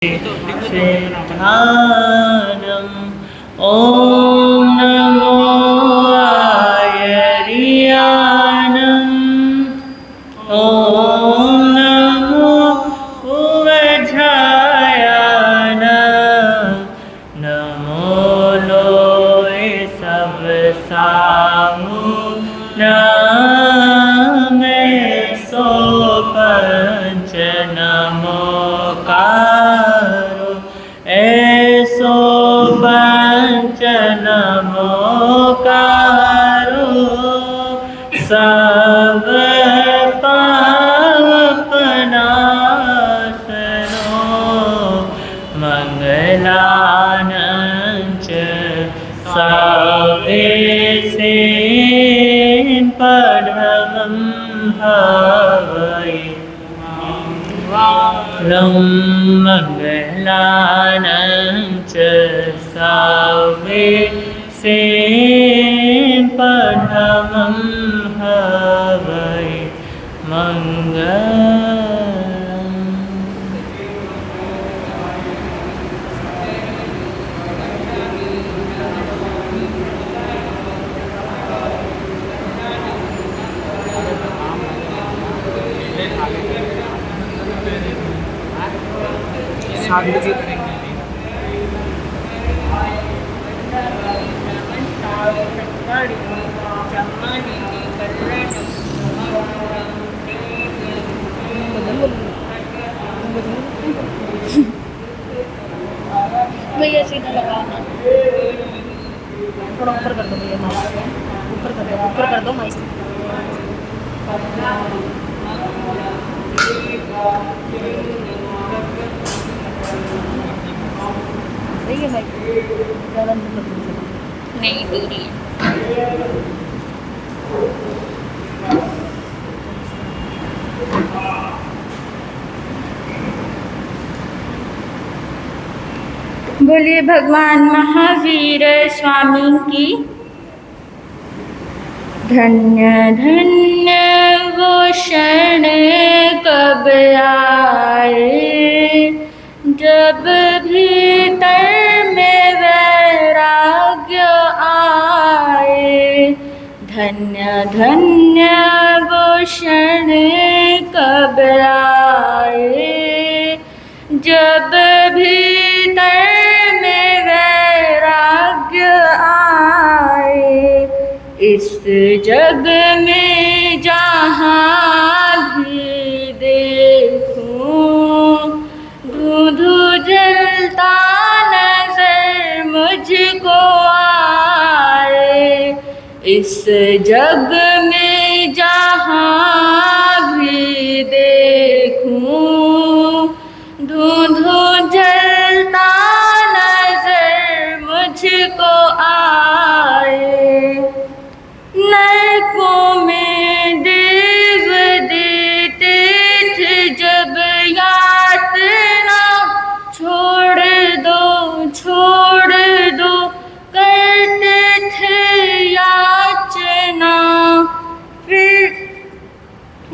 श्वेतानम् ॐ नमो आयर्यानम् ॐ नमो उवझायान नमो लोय सब सामु नामे सो पंच नमोकारो ऐसो पंच नमोकारो सब पापनाशनो मंगलानंच सावेसेन परमं भावये मंगलानंच सावेसेन परमं भावये मंगलम्। भैया सीधा लगाना, थोड़ा ऊपर कर दो भैया, ऊपर कर दो, ऊपर कर दो माइक। सही है माइक, ज़्यादा नहीं दूरी है। बोलिए भगवान महावीर स्वामी की। धन्य धन्य वो क्षण कब आए जब भीतर में वैराग्य आए। धन्य धन्य वो क्षण कब आए जब भीतर में वैराग्य आए। इस जग में जहाँ भी देखूं धू जलता नजर मुझको आए। इस जग में जहाँ भी देखूं धू जलता नजर मुझको आए। नरकों में देव देते थे जब यातना छोड़ दो करते थे याचना। फिर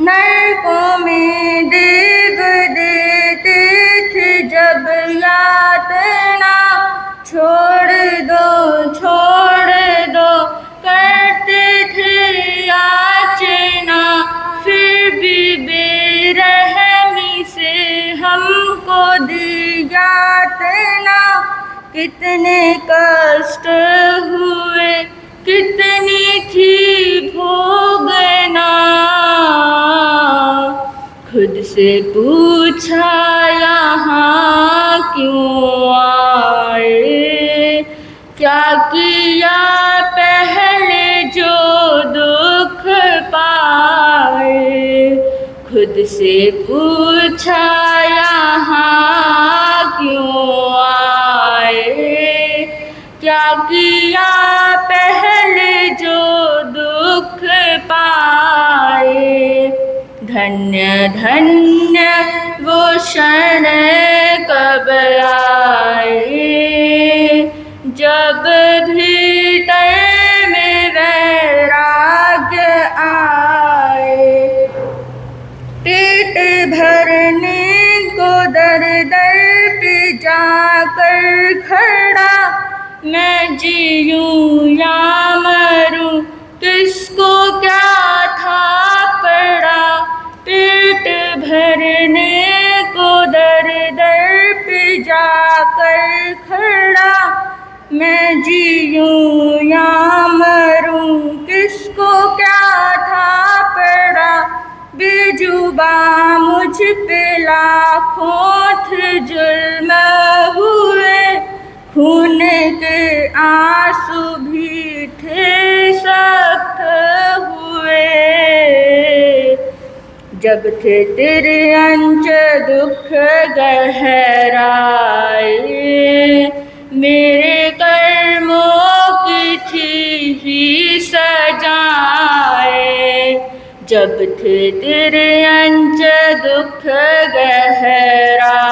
नरकों में देव देते थे जब यातना छोड़ दो करते थे याचना। फिर भी बेरहमी से हमको दी यातना। कितने कष्ट हुए कितनी थी भोगना। खुद से पूछा यहाँ क्यों आए। क्या किया पहले जो दुख पाए। खुद से पूछा यहाँ क्यों आए। क्या किया पहले जो दुख पाए। धन्य धन्य वो क्षण कब आए जब भीतर में वैराग्य आए। पेट भरने को दर दर पे जाकर खड़ा, मैं जीऊं या मरूं किसको क्या था पड़ा। पेट भरने को दर दर पे जाकर खड़ा, मैं जीऊं या मरूं किसको क्या था पड़ा। बेजुबा मुझ पे लाखों थे जुल्म हुए, खून के आंसू भी थे सख्त हुए। जब थे तेरे अंच दुख गहराए, मेरे कर्मों की थी ही सजाए। जब थे तेरे अंच दुख गहराए,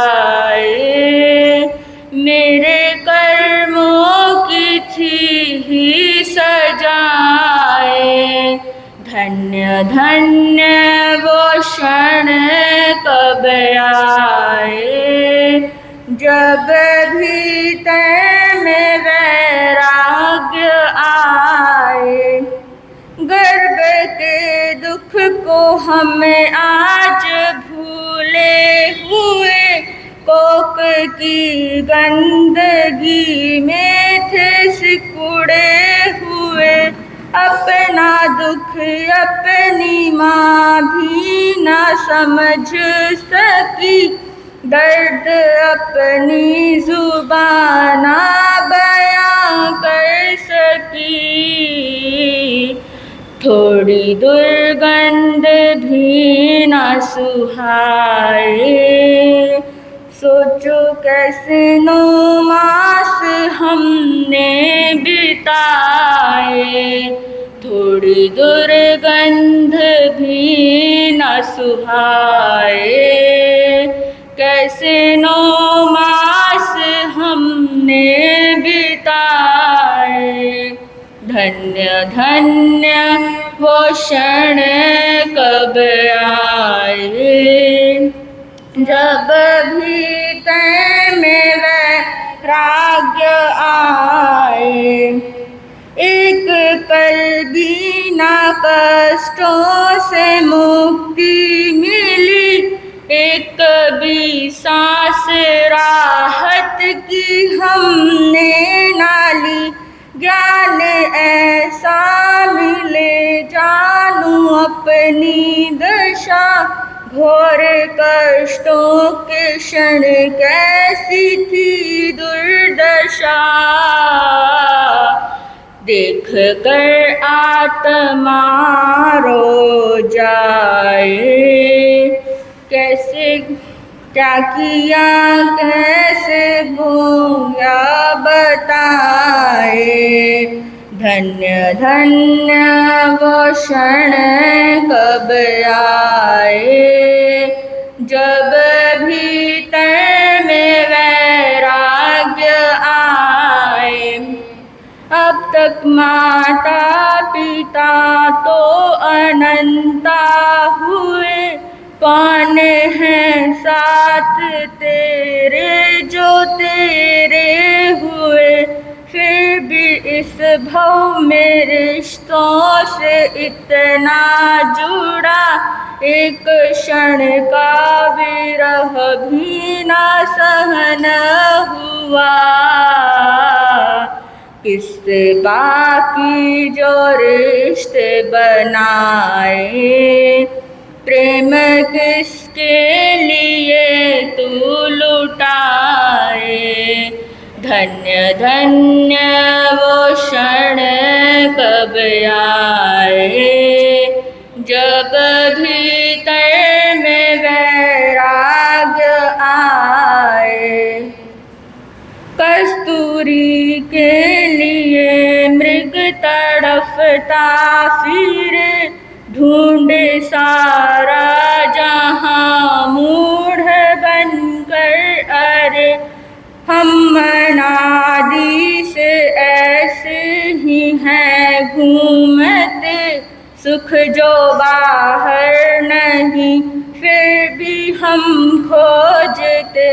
मेरे कर्मों की थी ही सजाए। धन्य धन्य वो क्षण कब आए, जब भीतर में वैराग्य आए। गर्भ के दुख को हम आज भूले हुए, कोक की गंदगी में थे सिकुड़े हुए। अपना दुख अपनी माँ भी न समझ सकी, दर्द अपनी जुबान ना बयां कर सकी। थोड़ी दुर्गंध भी न सुहाए, सोचो कैसे 9 मास हमने बिताए। थोड़ी दुर्गंध भी न सुहाए, कैसे 9 मास हमने बिताए। धन्य धन्य वो क्षण कब आए, जब भीतर में वैराग्य आए। एक पल भी ना कष्टों से मुक्ति मिली, एक भी सांस राहत की हमने ना ली। ज्ञान ऐसा मिले जानूं अपनी दशा, घोर कष्टों के क्षण कैसी थी दुर्दशा। देख कर आत्मा रो जाए, कैसे क्या किया कैसे भूया बताए। धन्य धन्य वो क्षण कब आए, जब भीतर में वैराग्य आए। अब तक माता पिता तो अनंता हुए, कौन है साथ तेरे जो तेरे हुए। फिर भी इस भव में रिश्तों से इतना जुड़ा, एक क्षण का विरह भी ना सहन हुआ। किससे बाकी जो रिश्ते बनाए, प्रेम किसके लिए तू लुटाए। धन्य धन्य वो क्षण कब आए, जब भीतर में वैराग्य आए। कस्तूरी के लिए मृग तड़फता फिरे, ढूंढे सारा जहां मूढ़ बनकर। अरे हम अनादि से ऐसे ही हैं घूमते, सुख जो बाहर नहीं फिर भी हम खोजते।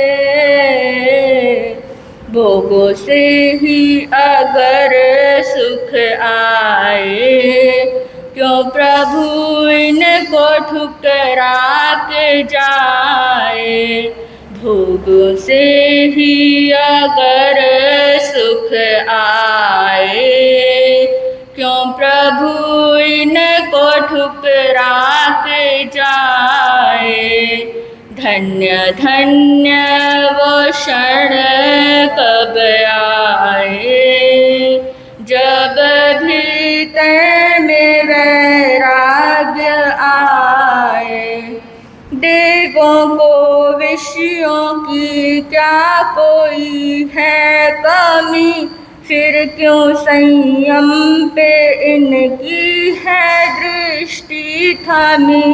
भोगों से ही अगर सुख आए, क्यों प्रभु इनको ठुकरा के जाए। भोगों से ही अगर सुख आए, क्यों प्रभु इनको ठुकरा के जाए। धन्य धन्य वो क्षण कब आए, जब भीतर में वैराग्य आए। देवों को विषयों की क्या कोई है कमी, फिर क्यों संयम पे इनकी है दृष्टि थमी।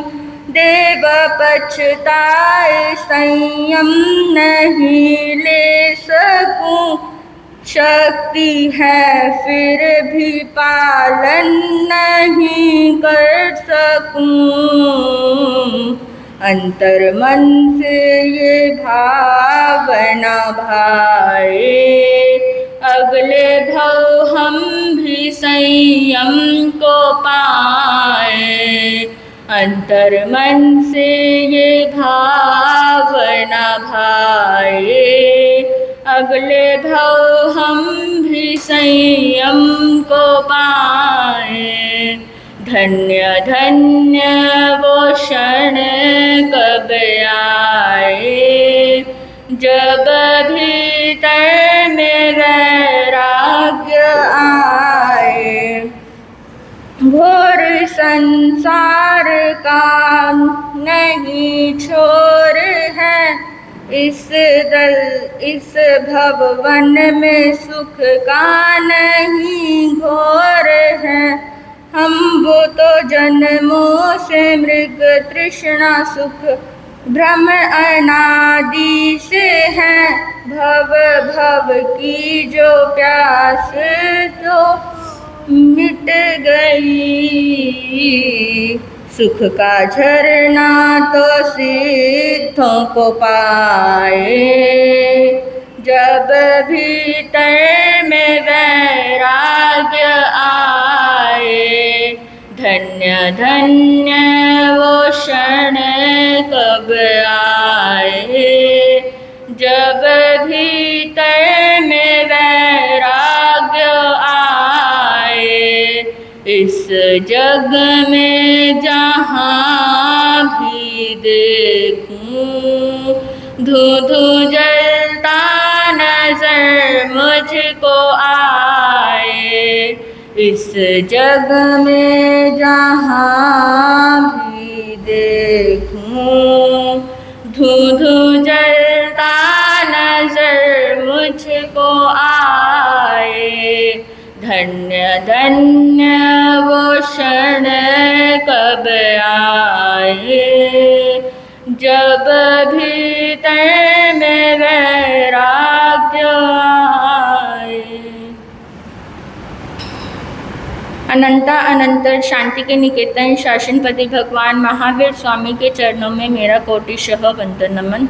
देव पछताए संयम नहीं ले सकूं, शक्ति है फिर भी पालन नहीं कर सकूं। अंतर मन से ये भावना भाए, अगले भव हम भी संयम को पाए। अंतर मन से ये भावना भाए, अगले भव हम भी संयम को पाए। धन्य धन्य वो क्षण कब आए, जब भीतर में वैराग्य आए। घोर संसार का नहीं छोर है, इस भवन में सुख का नहीं घोर है। हम वो तो जन्मों से मृग तृष्णा सुख भ्रम अनादि से है। भव भव की जो प्यास तो मिट गई, सुख का झरना तो सिद्धों को पाए। जब भीतर में वैराग्य आए, धन्य धन्य वो क्षण कब आए, जब भीतर में वैराग्य आए। इस जग में जहाँ भी देखूं, धू धू जलता नजर मुझको आए। इस जग में जहाँ भी देखूं, धू धू जलता नजर मुझको आए। धन्य धन्य वो क्षण कब आए, जब भीतर में वैराग्य आए। अनंता अनंतर शांति के निकेतन शासनपति भगवान महावीर स्वामी के चरणों में मेरा कोटिशः वंदन नमन।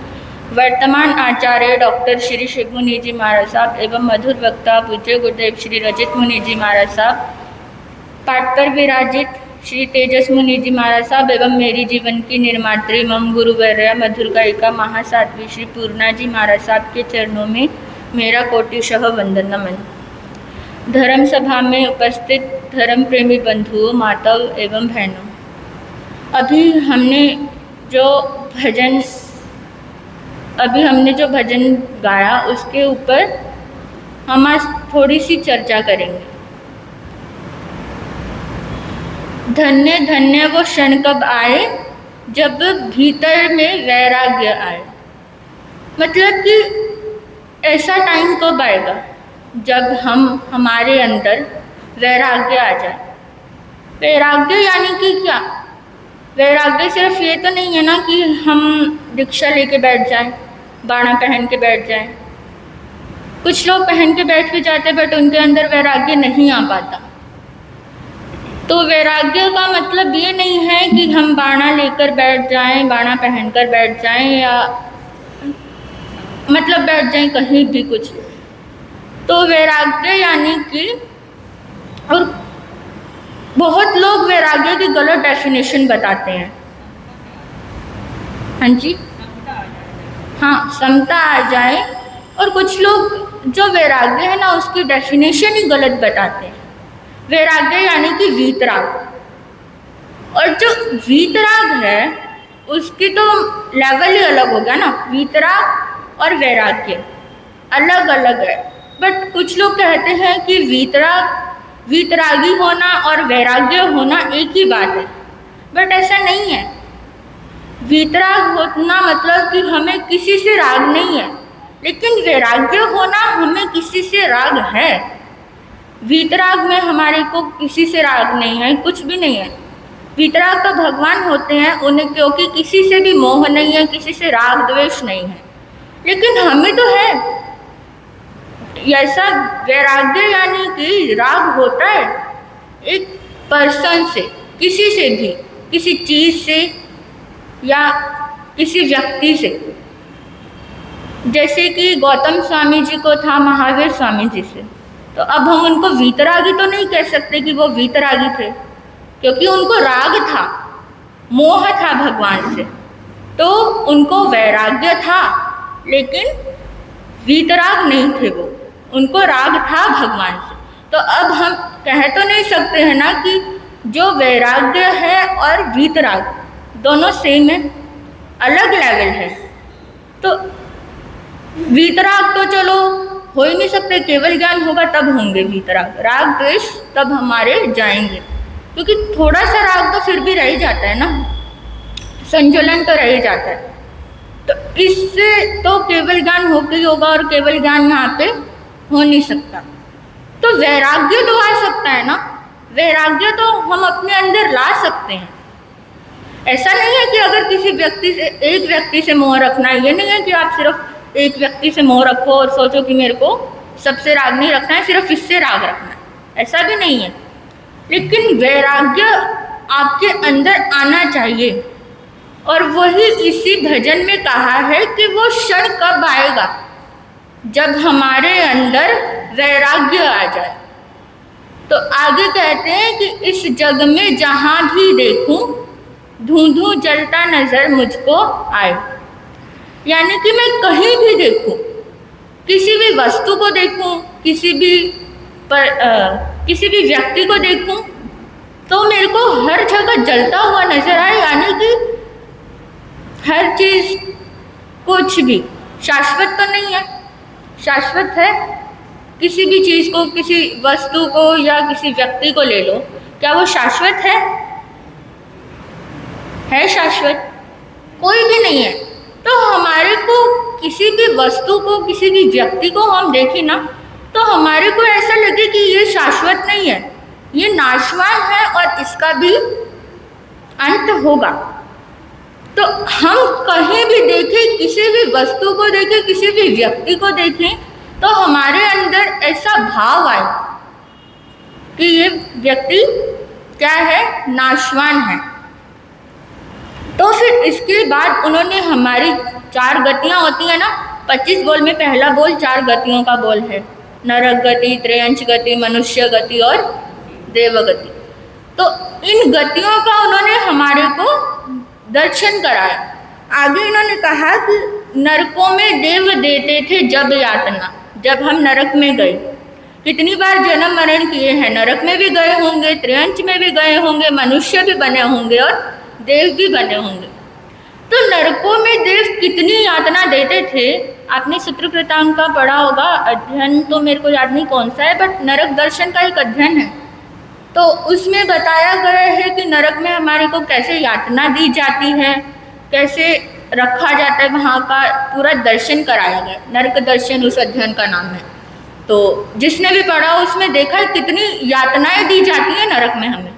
वर्तमान आचार्य डॉक्टर श्री शिव मुनि जी महाराज साहब एवं मधुर वक्ता पूज्य गुरुदेव श्री रजत मुनि जी महाराज साहब, पाठ पर विराजित श्री तेजस मुनि जी महाराज साहब एवं मेरी जीवन की निर्मात्री मम गुरुवर्या मधुर गायिका महासाध्वी श्री पूर्णा जी महाराज साहब के चरणों में मेरा कोटिशः वंदन नमन। धर्म सभा में उपस्थित धर्म प्रेमी बंधुओं, माताओं एवं बहनों, अभी हमने जो भजन गाया उसके ऊपर हम आज थोड़ी सी चर्चा करेंगे। धन्य धन्य वो क्षण कब आए, जब भीतर में वैराग्य आए। मतलब कि ऐसा टाइम कब आएगा जब हमारे अंदर वैराग्य आ जाए। वैराग्य यानी कि क्या? वैराग्य सिर्फ ये तो नहीं है ना कि हम दीक्षा लेके बैठ जाएं, बाणा पहन के बैठ जाएं। कुछ लोग पहन के बैठ भी जाते बट उनके अंदर वैराग्य नहीं आ पाता। तो वैराग्य का मतलब ये नहीं है कि हम बाणा लेकर बैठ जाएं, बाणा पहनकर बैठ जाएं या मतलब बैठ जाएं कहीं भी कुछ। तो वैराग्य यानी कि, और बहुत लोग वैराग्य की गलत डेफिनेशन बताते हैं। हाँ जी, हाँ, समता आ जाए। और कुछ लोग जो वैराग्य है ना उसकी डेफिनेशन ही गलत बताते हैं। वैराग्य यानी कि वीतराग, और जो वीतराग है उसकी तो लेवल ही अलग हो गया ना। वीतराग और वैराग्य अलग अलग है। बट कुछ लोग कहते हैं कि वीतरागी होना और वैराग्य होना एक ही बात है, बट ऐसा नहीं है। वीतराग होना मतलब कि हमें किसी से राग नहीं है, लेकिन वैराग्य होना हमें किसी से राग है। वीतराग में हमारे को किसी से राग नहीं है, कुछ भी नहीं है। वीतराग तो भगवान होते हैं, उन्हें क्योंकि किसी से भी मोह नहीं है, किसी से राग द्वेष नहीं है, लेकिन हमें तो है। ऐसा वैराग्य यानी कि राग होता है एक पर्सन से, किसी से भी, किसी चीज़ से या किसी व्यक्ति से। जैसे कि गौतम स्वामी जी को था महावीर स्वामी जी से, तो अब हम उनको वीतरागी तो नहीं कह सकते कि वो वीतरागी थे, क्योंकि उनको राग था, मोह था भगवान से, तो उनको वैराग्य था, लेकिन वीतराग नहीं थे वो, उनको राग था भगवान से। तो अब हम कह तो नहीं सकते हैं ना कि जो वैराग्य है और वीतराग दोनों सेम है, अलग लेवल है। तो वीतराग तो चलो हो ही नहीं सकते, केवल ज्ञान होगा तब होंगे वीतराग। राग द्वेष तब हमारे जाएंगे, क्योंकि थोड़ा सा राग तो फिर भी रह ही जाता है ना, संतुलन तो रह ही जाता है। तो इससे तो केवल ज्ञान होकर ही होगा, और केवल ज्ञान यहाँ पे हो नहीं सकता। तो वैराग्य तो आ सकता है ना, वैराग्य तो हम अपने अंदर ला सकते हैं। ऐसा नहीं है कि अगर किसी व्यक्ति से, एक व्यक्ति से मोह रखना है, ये नहीं है कि आप सिर्फ एक व्यक्ति से मोह रखो और सोचो कि मेरे को सबसे राग नहीं रखना है, सिर्फ इससे राग रखना है, ऐसा भी नहीं है। लेकिन वैराग्य आपके अंदर आना चाहिए, और वही इसी भजन में कहा है कि वो क्षण कब आएगा जब हमारे अंदर वैराग्य आ जाए। तो आगे कहते हैं कि इस जग में जहाँ भी देखूं धूं जलता नजर मुझको आए। यानी कि मैं कहीं भी देखूं, किसी भी वस्तु को देखूं, किसी भी व्यक्ति को देखूं, तो मेरे को हर जगह जलता हुआ नजर आए। यानी कि हर चीज, कुछ भी शाश्वत तो नहीं है, शाश्वत है। किसी भी चीज को, किसी वस्तु को या किसी व्यक्ति को ले लो, क्या वो शाश्वत है? शाश्वत? कोई भी नहीं है। तो हमारे को किसी भी वस्तु को, किसी भी व्यक्ति को हम देखें ना, तो हमारे को ऐसा लगे कि ये शाश्वत नहीं है, ये नाशवान है और इसका भी अंत होगा। तो हम कहीं भी देखें, किसी भी वस्तु को देखें, किसी भी व्यक्ति को देखें, तो हमारे अंदर ऐसा भाव आए कि ये व्यक्ति क्या है, नाशवान है। तो फिर इसके बाद उन्होंने हमारी 4 गतियाँ होती है ना, 25 बोल में पहला बोल 4 गतियों का बोल है, नरक गति, त्रयंच गति, मनुष्य गति और देवगति। तो इन गतियों का उन्होंने हमारे को दर्शन कराया। आगे इन्होंने कहा कि नरकों में देव देते थे जब यातना, जब हम नरक में गए, कितनी बार जन्म मरण किए हैं, नरक में भी गए होंगे, त्रयंच में भी गए होंगे, मनुष्य भी बने होंगे और देव भी बने होंगे। तो नरकों में देव कितनी यातना देते थे। आपने सूत्रकृतांक का पढ़ा होगा, अध्ययन तो मेरे को याद नहीं कौन सा है, बट नरक दर्शन का एक अध्ययन है। तो उसमें बताया गया है कि नरक में हमारे को कैसे यातना दी जाती है, कैसे रखा जाता है, वहाँ का पूरा दर्शन कराया गया। नरक दर्शन उस अध्ययन का नाम है। तो जिसने भी पढ़ा उसमें देखा कितनी यातनाएं दी जाती है नरक में हमें।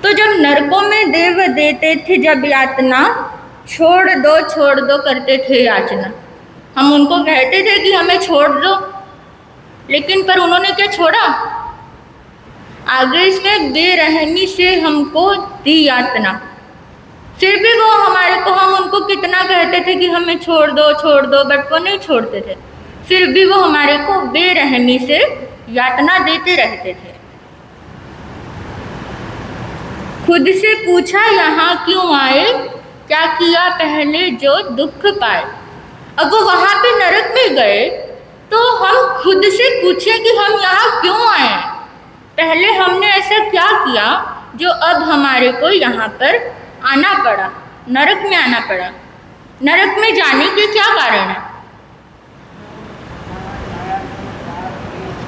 तो जब नरकों में देव देते थे जब यातना, छोड़ दो करते थे याचना। हम उनको कहते थे कि हमें छोड़ दो, लेकिन पर उन्होंने क्या छोड़ा? आगे इसमें बेरहमी से हमको दी यातना। फिर भी वो हमारे को, हम उनको कितना कहते थे कि हमें छोड़ दो, बट वो नहीं छोड़ते थे। फिर भी वो हमारे को बेरहमी से यातना देते रहते थे। खुद से पूछा यहाँ क्यों आए, क्या किया पहले जो दुख पाए। अब वो वहाँ पे नरक में गए तो हम खुद से पूछें कि हम यहाँ क्यों आए, पहले हमने ऐसा क्या किया जो अब हमारे को यहाँ पर आना पड़ा, नरक में आना पड़ा। नरक में जाने के क्या कारण है?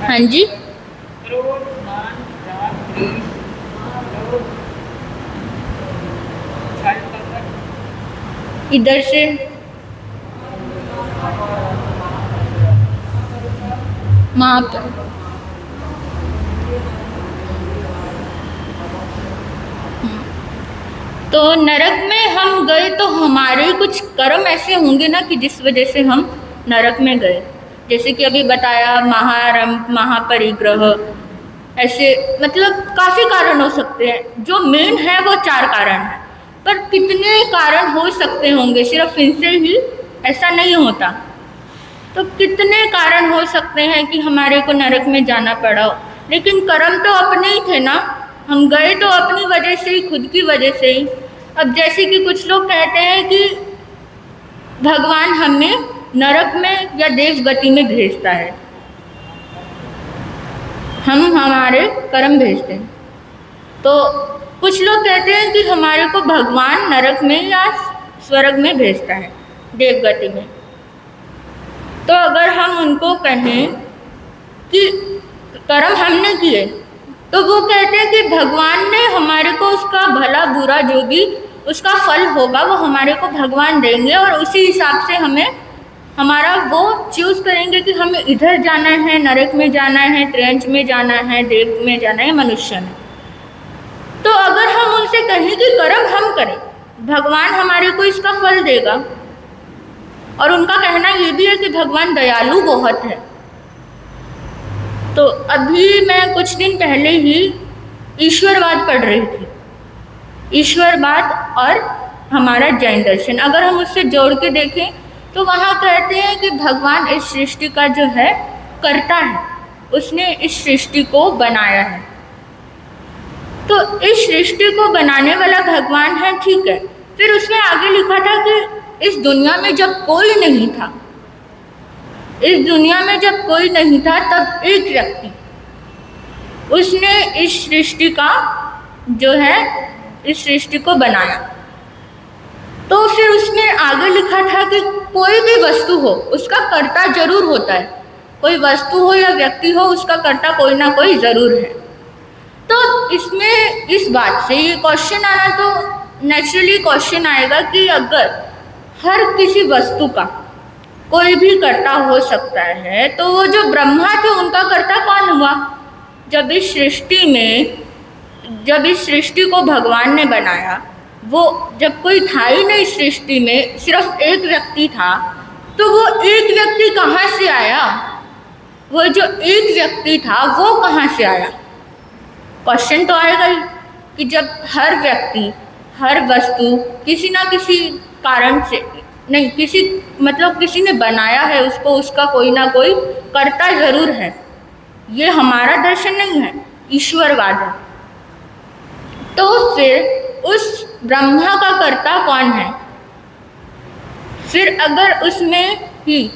हाँ जी, इधर से वहाँ पर तो नरक में हम गए तो हमारे कुछ कर्म ऐसे होंगे ना कि जिस वजह से हम नरक में गए। जैसे कि अभी बताया महारंभ, महापरिग्रह, ऐसे मतलब काफ़ी कारण हो सकते हैं। जो मेन है वो 4 कारण है, पर कितने कारण हो सकते होंगे, सिर्फ इनसे ही ऐसा नहीं होता। तो कितने कारण हो सकते हैं कि हमारे को नरक में जाना पड़ा हो, लेकिन कर्म तो अपने ही थे ना, हम गए तो अपनी वजह से ही, खुद की वजह से ही। अब जैसे कि कुछ लोग कहते हैं कि भगवान हमें नरक में या देव गति में भेजता है, हम हमारे कर्म भेजते हैं। तो कुछ लोग कहते हैं कि हमारे को भगवान नरक में या स्वर्ग में भेजता है, देव गति में। तो अगर हम उनको कहें कि कर्म हमने किए, तो वो कहते हैं कि भगवान ने हमारे को उसका भला बुरा जो भी उसका फल होगा वो हमारे को भगवान देंगे, और उसी हिसाब से हमें हमारा वो चूज़ करेंगे कि हमें इधर जाना है, नरक में जाना है, त्रियंच में जाना है, देव में जाना है, मनुष्य में। तो अगर हम उनसे कहें कि कर्म हम करें, भगवान हमारे को इसका फल देगा, और उनका कहना ये भी है कि भगवान दयालु बहुत है। तो अभी मैं कुछ दिन पहले ही ईश्वरवाद पढ़ रही थी, ईश्वरवाद और हमारा जैन दर्शन, अगर हम उससे जोड़ के देखें तो वहाँ कहते हैं कि भगवान इस सृष्टि का जो है कर्ता है, उसने इस सृष्टि को बनाया है। तो इस सृष्टि को बनाने वाला भगवान है, ठीक है। फिर उसमें आगे लिखा था कि इस दुनिया में जब कोई नहीं था, इस दुनिया में जब कोई नहीं था, तब एक व्यक्ति उसने इस सृष्टि का जो है, इस सृष्टि को बनाया। तो फिर उसने आगे लिखा था कि कोई भी वस्तु हो उसका कर्ता जरूर होता है, कोई वस्तु हो या व्यक्ति हो, उसका कर्ता कोई ना कोई ज़रूर है। तो इसमें इस बात से ये क्वेश्चन आना, तो नेचुरली क्वेश्चन आएगा कि अगर हर किसी वस्तु का कोई भी कर्ता हो सकता है, तो वो जो ब्रह्मा थे उनका कर्ता कौन हुआ? जब इस सृष्टि को भगवान ने बनाया, वो जब कोई था ही नहीं सृष्टि में, सिर्फ एक व्यक्ति था, तो वो एक व्यक्ति कहाँ से आया? वो जो एक व्यक्ति था वो कहाँ से आया? क्वेश्चन तो आएगा ही कि जब हर व्यक्ति, हर वस्तु किसी ना किसी कारण से नहीं, किसी ने बनाया है उसको, उसका कोई ना कोई कर्ता जरूर है। ये हमारा दर्शन नहीं है, ईश्वरवाद है। तो फिर उस ब्रह्मा का कर्ता कौन है? फिर अगर उसमें ही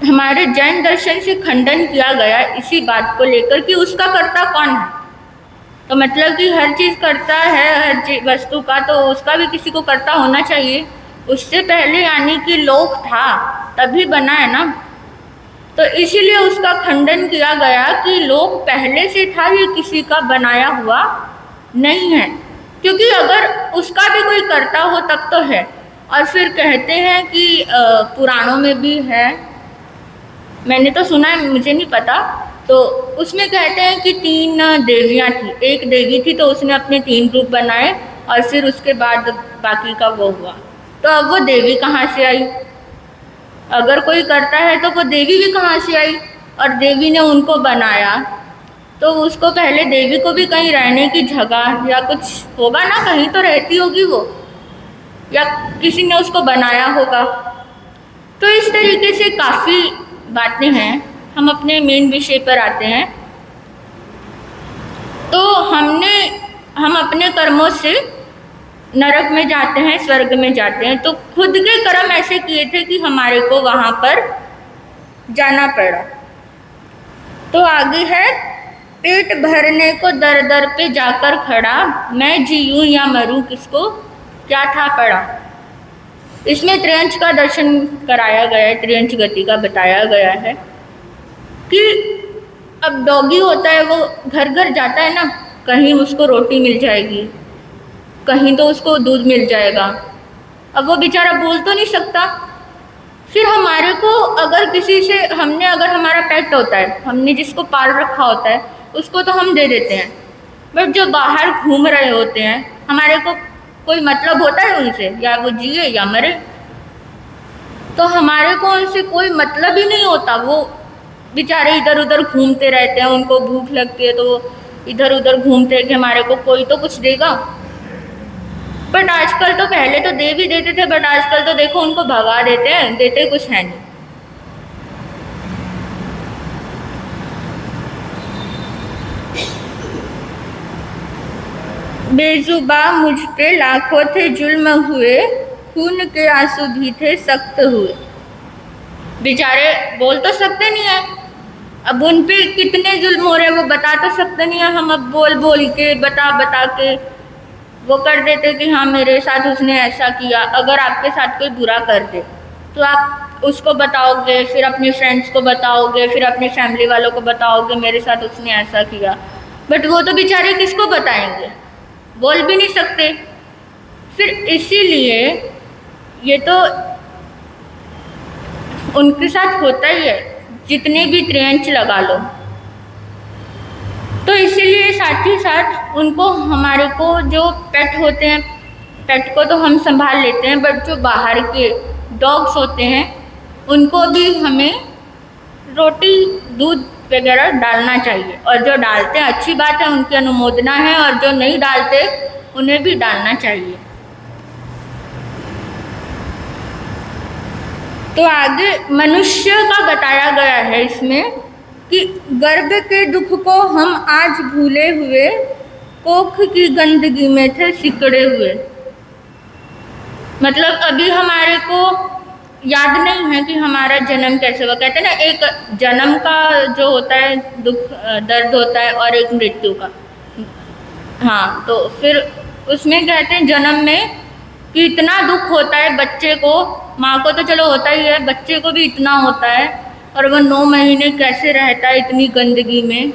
हमारे जैन दर्शन से खंडन किया गया इसी बात को लेकर कि उसका कर्ता कौन है, तो मतलब कि हर चीज़ कर्ता है, हर वस्तु का, तो उसका भी किसी को कर्ता होना चाहिए। उससे पहले यानी कि लोक था, तभी बना है ना। तो इसीलिए उसका खंडन किया गया कि लोक पहले से था, ये किसी का बनाया हुआ नहीं है, क्योंकि अगर उसका भी कोई कर्ता हो तब तो है। और फिर कहते हैं कि पुराणों में भी है, मैंने तो सुना है, मुझे नहीं पता, तो उसमें कहते हैं कि 3 देवियाँ थी। एक देवी थी तो उसने अपने 3 रूप बनाए, और फिर उसके बाद बाकी का वो हुआ। तो अब वो देवी कहाँ से आई? अगर कोई करता है तो वो देवी भी कहाँ से आई? और देवी ने उनको बनाया, तो उसको पहले देवी को भी कहीं रहने की जगह या कुछ होगा ना, कहीं तो रहती होगी वो, या किसी ने उसको बनाया होगा। तो इस तरीके से काफ़ी बातें हैं, हम अपने मेन विषय पर आते हैं। तो हम अपने कर्मों से नरक में जाते हैं, स्वर्ग में जाते हैं। तो खुद के कर्म ऐसे किए थे कि हमारे को वहाँ पर जाना पड़ा। तो आगे है, पेट भरने को दर दर पे जाकर खड़ा, मैं जीऊँ या मरूँ किसको क्या था पड़ा। इसमें त्रियंच का दर्शन कराया गया है, त्रियंच गति का बताया गया है कि अब डॉगी होता है, वो घर घर जाता है ना, कहीं उसको रोटी मिल जाएगी, कहीं तो उसको दूध मिल जाएगा। अब वो बेचारा बोल तो नहीं सकता। फिर हमारे को अगर किसी से अगर हमारा पेट होता है, हमने जिसको पाल रखा होता है, उसको तो हम दे देते हैं। बट जो बाहर घूम रहे होते हैं, हमारे को कोई मतलब होता है उनसे, या वो जिए या मरे, तो हमारे को उनसे कोई मतलब ही नहीं होता। वो बेचारे इधर उधर घूमते रहते हैं, उनको भूख लगती है तो वो इधर उधर घूमते हैं कि हमारे को कोई तो कुछ देगा। बट आजकल तो, पहले तो दे भी देते थे, बट आजकल तो देखो उनको भगा देते हैं, देते कुछ है नहीं। बेजुबा मुझ पे लाखों थे जुल्म हुए, खून के आंसू भी थे सख्त हुए। बेचारे बोल तो सकते नहीं है, अब उन पे कितने जुल्म हो रहे हैं वो बता तो सकते नहीं है। हम अब बोल बोल के, बता बता के वो कर देते कि हाँ मेरे साथ उसने ऐसा किया। अगर आपके साथ कोई बुरा कर दे तो आप उसको बताओगे, फिर अपने फ्रेंड्स को बताओगे, फिर अपने फैमिली वालों को बताओगे मेरे साथ उसने ऐसा किया। बट वो तो बेचारे किसको बताएंगे, बोल भी नहीं सकते। फिर इसीलिए ये तो उनके साथ होता ही है, जितने भी त्रियंच लगा लो। तो इसीलिए साथ ही साथ उनको, हमारे को जो पेट होते हैं, पेट को तो हम संभाल लेते हैं, बट जो बाहर के डॉग्स होते हैं उनको भी हमें रोटी दूध वगैरह डालना चाहिए। और जो डालते हैं अच्छी बात है, उनकी अनुमोदना है, और जो नहीं डालते उन्हें भी डालना चाहिए। तो आगे मनुष्य का बताया गया है इसमें कि गर्भ के दुख को हम आज भूले हुए, कोख की गंदगी में थे सिकड़े हुए। मतलब अभी हमारे को याद नहीं है कि हमारा जन्म कैसे हुआ। कहते हैं ना, एक जन्म का जो होता है दुख, दर्द होता है, और एक मृत्यु का। हाँ, तो फिर उसमें कहते हैं जन्म में कि इतना दुख होता है बच्चे को, माँ को तो चलो होता ही है, बच्चे को भी इतना होता है। और वो 9 महीने कैसे रहता है इतनी गंदगी में।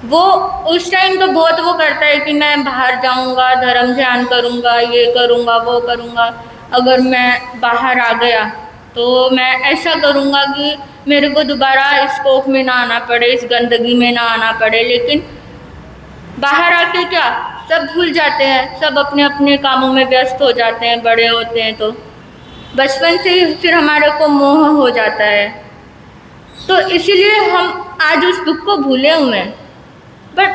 वो उस टाइम तो बहुत वो करता है कि मैं बाहर जाऊंगा, धर्म ध्यान करूंगा, ये करूंगा, वो करूंगा। अगर मैं बाहर आ गया तो मैं ऐसा करूंगा कि मेरे को दोबारा इस कोख में ना आना पड़े, इस गंदगी में ना आना पड़े। लेकिन बाहर आके क्या सब भूल जाते हैं, सब अपने अपने कामों में व्यस्त हो जाते हैं। बड़े होते हैं तो बचपन से ही फिर हमारे को मोह हो जाता है। तो इसीलिए हम आज उस दुख को भूले हुए हैं। बट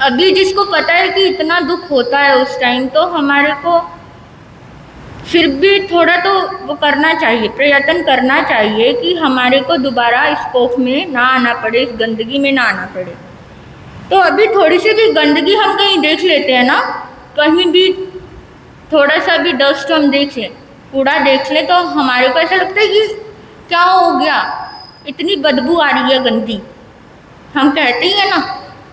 अभी जिसको पता है कि इतना दुख होता है उस टाइम, तो हमारे को फिर भी थोड़ा तो वो करना चाहिए, प्रयत्न करना चाहिए कि हमारे को दोबारा इस कोख में ना आना पड़े, इस गंदगी में ना आना पड़े। तो अभी थोड़ी सी भी गंदगी हम कहीं देख लेते हैं ना, कहीं भी थोड़ा सा भी डस्ट हम देख लें, कूड़ा देख लें, तो हमारे को ऐसा लगता है कि क्या हो गया, इतनी बदबू आ रही है गंदी। हम कहते ही है ना,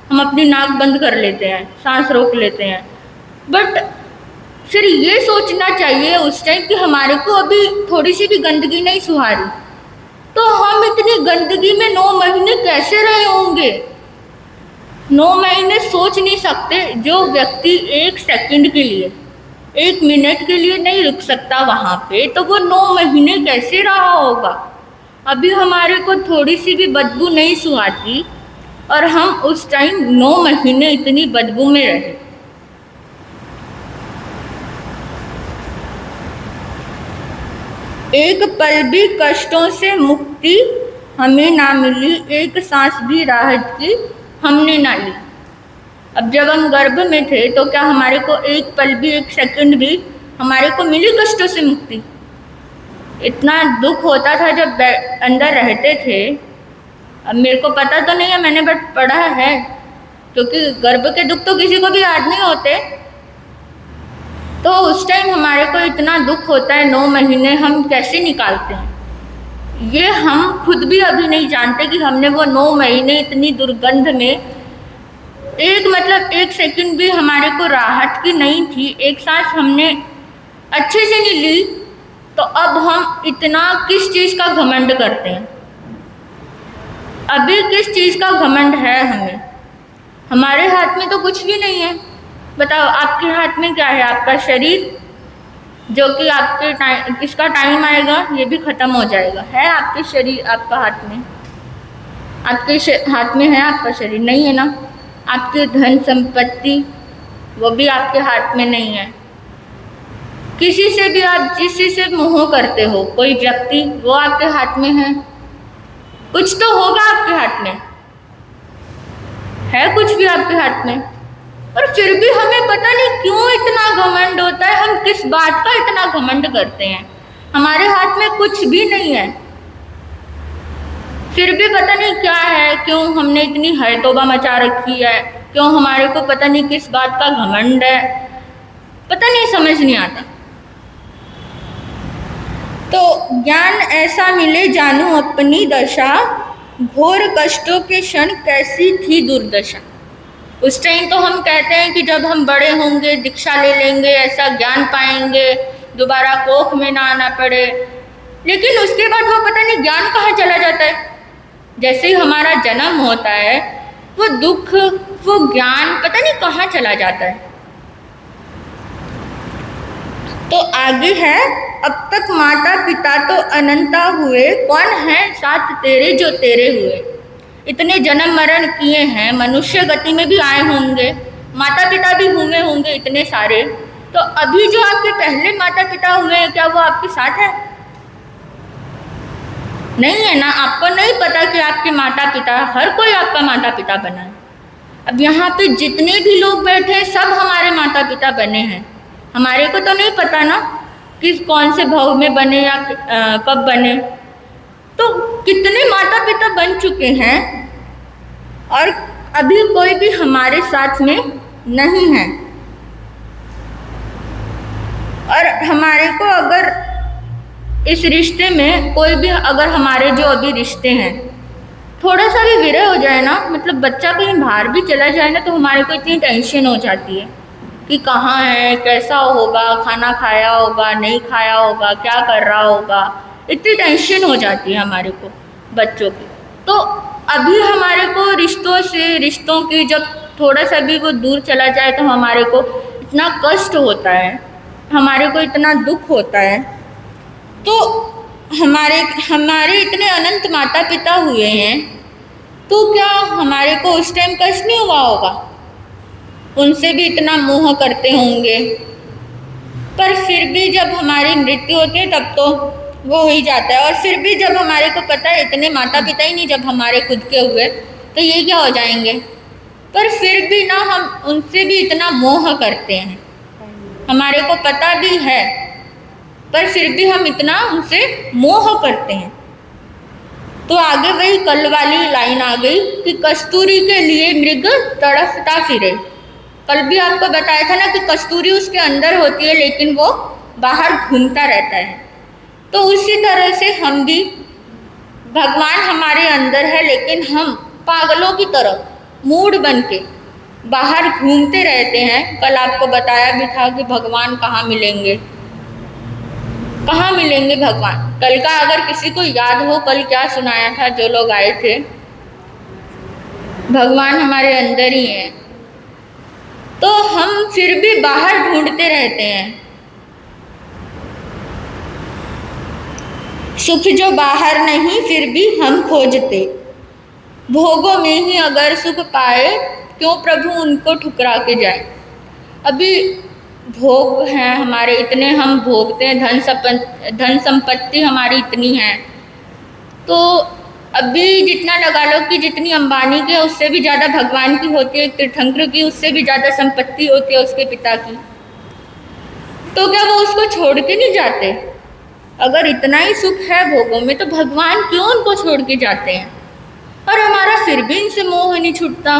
हम अपनी नाक बंद कर लेते हैं, सांस रोक लेते हैं। बट फिर ये सोचना चाहिए उस टाइम कि हमारे को अभी थोड़ी सी भी गंदगी नहीं सुहारी, तो हम इतनी गंदगी में 9 महीने कैसे रहे होंगे। 9 महीने सोच नहीं सकते। जो व्यक्ति 1 सेकंड के लिए, 1 मिनट के लिए नहीं रुक सकता वहाँ पे, तो वो 9 महीने कैसे रहा होगा। अभी हमारे को थोड़ी सी भी बदबू नहीं सुहाती, और हम उस टाइम 9 महीने इतनी बदबू में रहे। एक पल भी कष्टों से मुक्ति हमें ना मिली, एक सांस भी राहत की हमने ना ली। अब जब हम गर्भ में थे तो क्या हमारे को एक पल भी, 1 सेकंड भी हमारे को मिली कष्टों से मुक्ति? इतना दुख होता था जब अंदर रहते थे। अब मेरे को पता तो नहीं है, मैंने बट पढ़ा है, क्योंकि गर्भ के दुख तो किसी को भी याद नहीं होते। तो उस टाइम हमारे को इतना दुख होता है, 9 महीने हम कैसे निकालते हैं ये हम खुद भी अभी नहीं जानते कि हमने वो 9 महीने इतनी दुर्गंध में एक सेकंड भी हमारे को राहत की नहीं थी, एक सांस हमने अच्छे से नहीं ली। तो अब हम इतना किस चीज़ का घमंड करते हैं? अभी किस चीज़ का घमंड है हमें? हमारे हाथ में तो कुछ भी नहीं है। बताओ आपके हाथ में क्या है? आपका शरीर, जो कि आपके टाइम, इसका टाइम आएगा ये भी ख़त्म हो जाएगा। है आपके शरीर आपका हाथ में? आपके हाथ में है आपका शरीर? नहीं है ना। आपकी धन संपत्ति वो भी आपके हाथ में नहीं है। किसी से भी आप जिस से मोह करते हो, कोई व्यक्ति, वो आपके हाथ में है? कुछ तो होगा आपके हाथ में, है कुछ भी आपके हाथ में? और फिर भी हमें पता नहीं क्यों इतना घमंड होता है। हम किस बात का इतना घमंड करते हैं? हमारे हाथ में कुछ भी नहीं है, फिर भी पता नहीं क्या है, क्यों हमने इतनी है तौबा मचा रखी है, क्यों हमारे को पता नहीं किस बात का घमंड है, पता नहीं, समझ नहीं आता। तो ज्ञान ऐसा मिले जानू अपनी दशा, घोर कष्टों के क्षण कैसी थी दुर्दशा। उस टाइम तो हम कहते हैं कि जब हम बड़े होंगे, दीक्षा ले लेंगे, ऐसा ज्ञान पाएंगे, दोबारा कोख में ना आना पड़े। लेकिन उसके बाद वो पता नहीं ज्ञान कहाँ चला जाता है। जैसे ही हमारा जन्म होता है, वो दुख, वो ज्ञान पता नहीं कहाँ चला जाता है। तो आगे है, अब तक माता पिता तो अनंता हुए, कौन है साथ तेरे जो तेरे हुए। इतने जन्म मरण किए हैं, मनुष्य गति में भी आए होंगे, माता पिता भी हुए होंगे इतने सारे। तो अभी जो आपके पहले माता पिता हुए हैं, क्या वो आपके साथ है? नहीं है ना। आपको नहीं पता कि आपके माता पिता, हर कोई आपका माता पिता बना है। अब यहाँ पे जितने भी लोग बैठे हैं सब हमारे माता पिता बने हैं। हमारे को तो नहीं पता ना कि कौन से भाव में बने या कब बने। तो कितने माता पिता बन चुके हैं और अभी कोई भी हमारे साथ में नहीं है। और हमारे को अगर इस रिश्ते में कोई भी, अगर हमारे जो अभी रिश्ते हैं थोड़ा सा भी विरह हो जाए ना, मतलब बच्चा कहीं बाहर भी चला जाए ना, तो हमारे को इतनी टेंशन हो जाती है कि कहाँ है, कैसा होगा, खाना खाया होगा, नहीं खाया होगा, क्या कर रहा होगा, इतनी टेंशन हो जाती है हमारे को बच्चों की। तो अभी हमारे को रिश्तों की जब थोड़ा सा भी वो दूर चला जाए तो हमारे को इतना कष्ट होता है, हमारे को इतना दुख होता है। तो हमारे इतने अनंत माता पिता हुए हैं, तो क्या हमारे को उस टाइम कष्ट नहीं हुआ होगा? उनसे भी इतना मोह करते होंगे, पर फिर भी जब हमारी मृत्यु होती है तब तो वो हो ही जाता है। और फिर भी जब हमारे को पता है इतने माता पिता ही नहीं, जब हमारे खुद के हुए तो ये क्या हो जाएंगे, पर फिर भी ना हम उनसे भी इतना मोह करते हैं। हमारे को पता भी है पर फिर भी हम इतना उनसे मोह करते हैं। तो आगे वही कल वाली लाइन आ गई कि कस्तूरी के लिए मृग तड़फता फिरे। कल भी आपको बताया था ना कि कस्तूरी उसके अंदर होती है लेकिन वो बाहर घूमता रहता है। तो उसी तरह से हम भी, भगवान हमारे अंदर है लेकिन हम पागलों की तरह मूड बन के बाहर घूमते रहते हैं। कल आपको बताया भी था कि भगवान कहाँ मिलेंगे, कहाँ मिलेंगे भगवान। कल का अगर किसी को याद हो, कल क्या सुनाया था जो लोग आए थे, भगवान हमारे अंदर ही हैं। तो हम फिर भी बाहर ढूंढते रहते हैं। सुख जो बाहर नहीं फिर भी हम खोजते, भोगों में ही अगर सुख पाए क्यों प्रभु उनको ठुकरा के जाए। अभी भोग हैं हमारे इतने, हम भोगते हैं, धन संपत्ति हमारी इतनी है। तो अभी जितना लगा लो कि जितनी अंबानी की है उससे भी ज़्यादा भगवान की होती है, तीर्थंकर की उससे भी ज़्यादा संपत्ति होती है उसके पिता की। तो क्या वो उसको छोड़ के नहीं जाते? अगर इतना ही सुख है भोगों में तो भगवान क्यों उनको छोड़ के जाते हैं? और हमारा फिर भी इनसे मोह नहीं छूटता,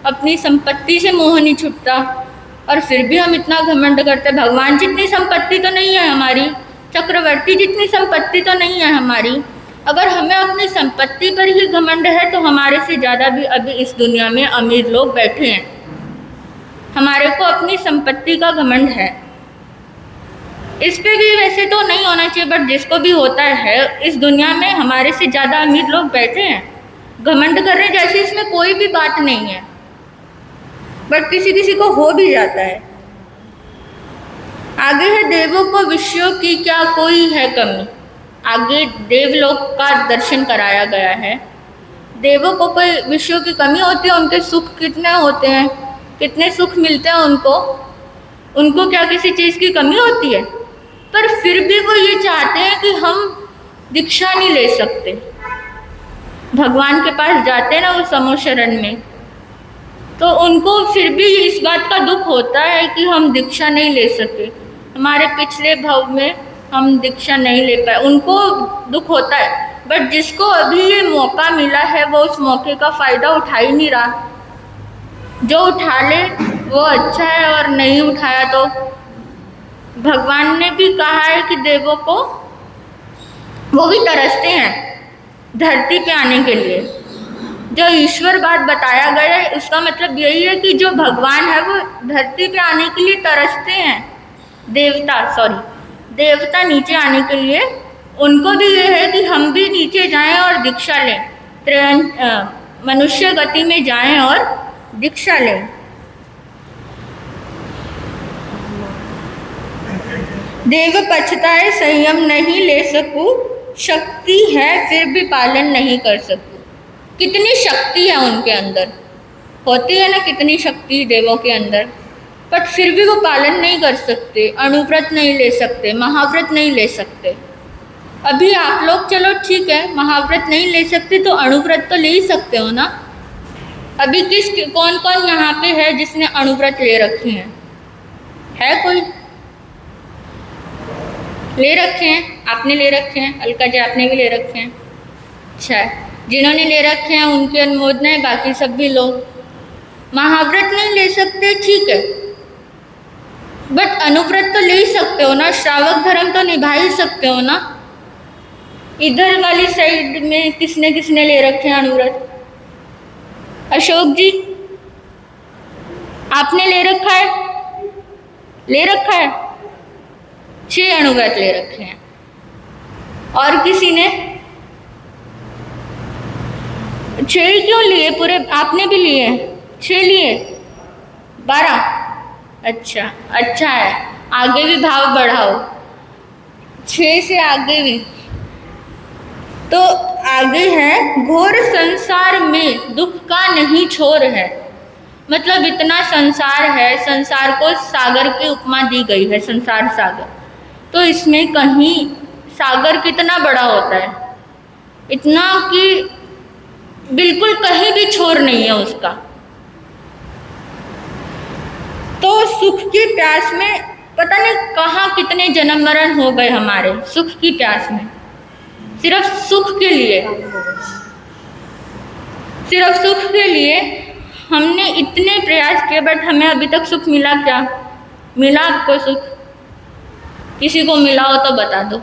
अपनी संपत्ति से मोह नहीं छूटता, और फिर भी हम इतना घमंड करते। भगवान जितनी संपत्ति तो नहीं है हमारी, चक्रवर्ती जितनी संपत्ति तो नहीं है हमारी। अगर हमें अपनी संपत्ति पर ही घमंड है तो हमारे से ज़्यादा भी अभी इस दुनिया में अमीर लोग बैठे हैं। हमारे को अपनी संपत्ति का घमंड है। इस पे भी वैसे तो नहीं होना चाहिए, बट जिसको भी होता है, इस दुनिया में हमारे से ज़्यादा अमीर लोग बैठे हैं, घमंड कर रहे जैसे इसमें कोई भी बात नहीं है, बट किसी किसी को हो भी जाता है। आगे है देवों को विषयों की क्या कोई है कमी। आगे देवलोक का दर्शन कराया गया है। देवों को कोई विषयों की कमी होती है? उनके सुख कितने होते हैं, कितने सुख मिलते हैं उनको क्या किसी चीज़ की कमी होती है? पर फिर भी वो ये चाहते हैं कि हम दीक्षा नहीं ले सकते। भगवान के पास जाते हैं ना वो समो शरण में, तो उनको फिर भी इस बात का दुख होता है कि हम दीक्षा नहीं ले सके, हमारे पिछले भव में हम दीक्षा नहीं ले पाए, उनको दुख होता है। बट जिसको अभी ये मौका मिला है वो उस मौके का फ़ायदा उठा ही नहीं रहा। जो उठा ले वो अच्छा है, और नहीं उठाया तो भगवान ने भी कहा है कि देवों को वो भी तरसते हैं धरती पे आने के लिए। जो ईश्वर बात बताया गया है उसका मतलब यही है कि जो भगवान है वो धरती पे आने के लिए तरसते हैं। देवता नीचे आने के लिए उनको भी ये है कि हम भी नीचे जाएं और दीक्षा लें, मनुष्य गति में जाएं और दीक्षा लें। देव पछताए संयम नहीं ले सकूं, शक्ति है फिर भी पालन नहीं कर सकूं। कितनी शक्ति है उनके अंदर, होती है ना कितनी शक्ति देवों के अंदर, पर फिर भी वो पालन नहीं कर सकते, अणुव्रत नहीं ले सकते, महाव्रत नहीं ले सकते। अभी आप लोग चलो ठीक है महाव्रत नहीं ले सकते तो अणुव्रत तो ले ही सकते हो ना। अभी कौन कौन यहाँ पे है जिसने अणुव्रत ले रखे हैं? है कोई? ले रखे हैं? आपने ले रखे हैं? अलका जी आपने भी ले रखे हैं? अच्छा, जिन्होंने ले रखे हैं उनकी अनुमोदना है, बाकी सब भी लोग महाव्रत नहीं ले सकते ठीक है, बट अनुव्रत तो ले ही सकते हो ना, श्रावक धर्म तो निभा ही सकते हो ना। इधर वाली साइड में किसने किसने ले रखे हैं अनुव्रत? अशोक जी आपने ले रखा है? ले रखा है? 6 अनुव्रत ले रखे हैं। और किसी ने? 6 क्यों लिए? पूरे आपने भी लिए? 6 लिए? 12? अच्छा है, आगे भी भाव बढ़ाओ, 6 से आगे भी। तो आगे है घोर संसार में दुख का नहीं छोर है। मतलब इतना संसार है, संसार को सागर की उपमा दी गई है, संसार सागर। तो इसमें कहीं सागर कितना बड़ा होता है, इतना कि बिल्कुल कहीं भी छोर नहीं है उसका। तो सुख की प्यास में पता नहीं कहाँ कितने जन्म मरण हो गए हमारे, सुख की प्यास में, सिर्फ सुख के लिए, सिर्फ सुख के लिए हमने इतने प्रयास किए, बट हमें अभी तक सुख मिला क्या? मिला आपको सुख? किसी को मिला हो तो बता दो।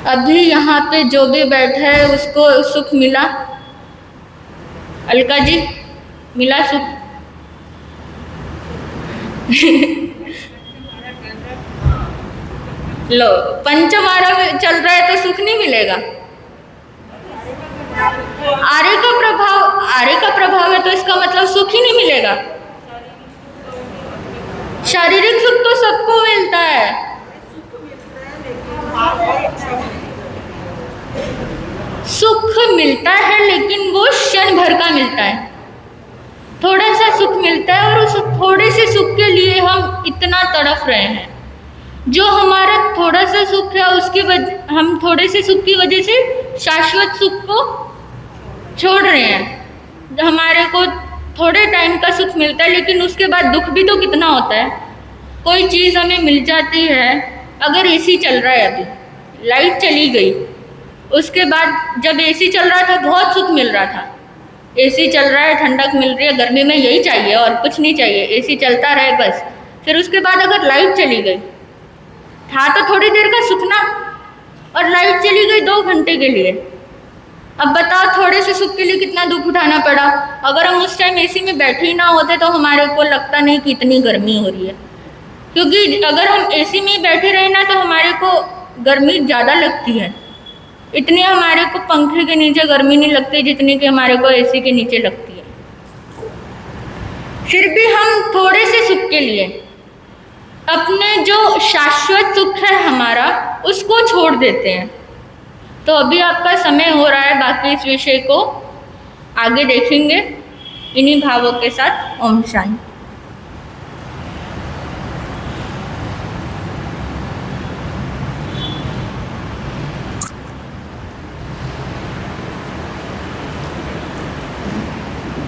अभी यहाँ पे जो भी बैठा है उसको सुख मिला? अलका जी मिला सुख? लो पंचमारा में चल रहा है तो सुख नहीं मिलेगा? आर्य का प्रभाव है तो इसका मतलब सुख ही नहीं मिलेगा। शारीरिक सुख तो सबको मिलता है, सुख मिलता है लेकिन वो क्षण भर का मिलता है, थोड़ा सा सुख मिलता है, और उस थोड़े से सुख के लिए हम इतना तड़प रहे हैं। जो हमारा थोड़ा सा सुख है उसकी वजह, हम थोड़े से सुख की वजह से शाश्वत सुख को छोड़ रहे हैं। हमारे को थोड़े टाइम का सुख मिलता है लेकिन उसके बाद दुख भी तो कितना होता है। कोई चीज़ हमें मिल जाती है अगर एसी चल रहा है, अभी लाइट चली गई, उसके बाद जब एसी चल रहा था बहुत सुख मिल रहा था, एसी चल रहा है, ठंडक मिल रही है, गर्मी में यही चाहिए और कुछ नहीं चाहिए, एसी चलता रहे बस। फिर उसके बाद अगर लाइट चली गई, था तो थोड़ी देर का सुख ना, और लाइट चली गई 2 घंटे के लिए। अब बताओ थोड़े से सुख के लिए कितना दुख उठाना पड़ा। अगर हम उस टाइम एसी में बैठे ही ना होते तो हमारे को लगता नहीं कि इतनी गर्मी हो रही है, क्योंकि अगर हम एसी में ही बैठे रहे ना तो हमारे को गर्मी ज़्यादा लगती है। इतनी हमारे को पंखे के नीचे गर्मी नहीं लगती जितनी कि हमारे को एसी के नीचे लगती है। फिर भी हम थोड़े से सुख के लिए अपने जो शाश्वत सुख है हमारा, उसको छोड़ देते हैं। तो अभी आपका समय हो रहा है, बाकी इस विषय को आगे देखेंगे इन्हीं भावों के साथ। ओम शांति।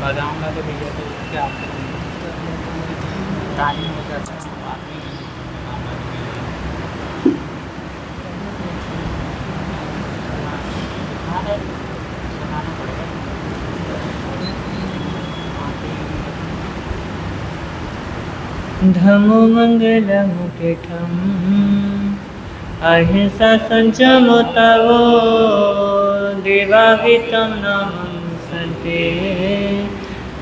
बताऊंगा तो भैया तो क्या ताली हो जाता है धमो मंगलमुकेठम अहिंसा संचमोतावो देवावितं नामं सन्ते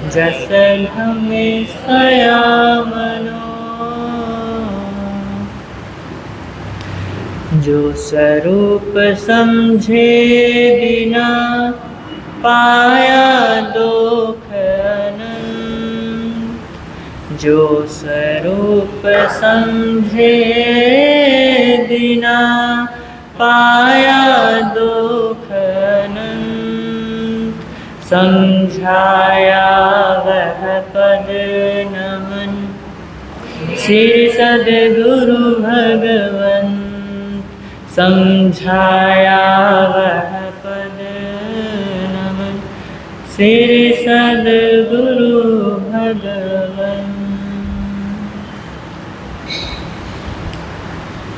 जसधमे सयामनो। जो स्वरूप समझे बिना पाया दुख अनंत, जो स्वरूप समझे बिना पाया दुख अनंत, समझाया वह पद नमन श्री सद्गुरु भगवंत। समझाया वह पद नमन श्री सद्गुरु भगवंत।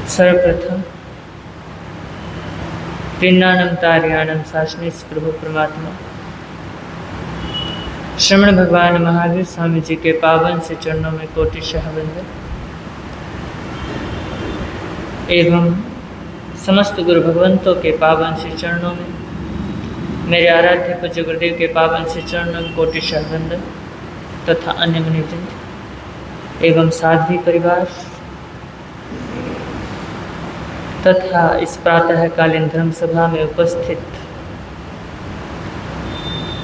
सर्वप्रथम प्रीणानम तार्याणम शासनिस प्रभु परमात्मा श्रमण भगवान महावीर स्वामी जी के पावन से चरणों में कोटिशः वंदन एवं समस्त गुरु भगवंतों के पावन से चरणों में, मेरे आराध्य पूज्य गुरुदेव के पावन से चरणों में कोटिशः वंदन तथा अन्य मुनिजन एवं साध्वी परिवार तथा इस प्रातःकालीन धर्म सभा में उपस्थित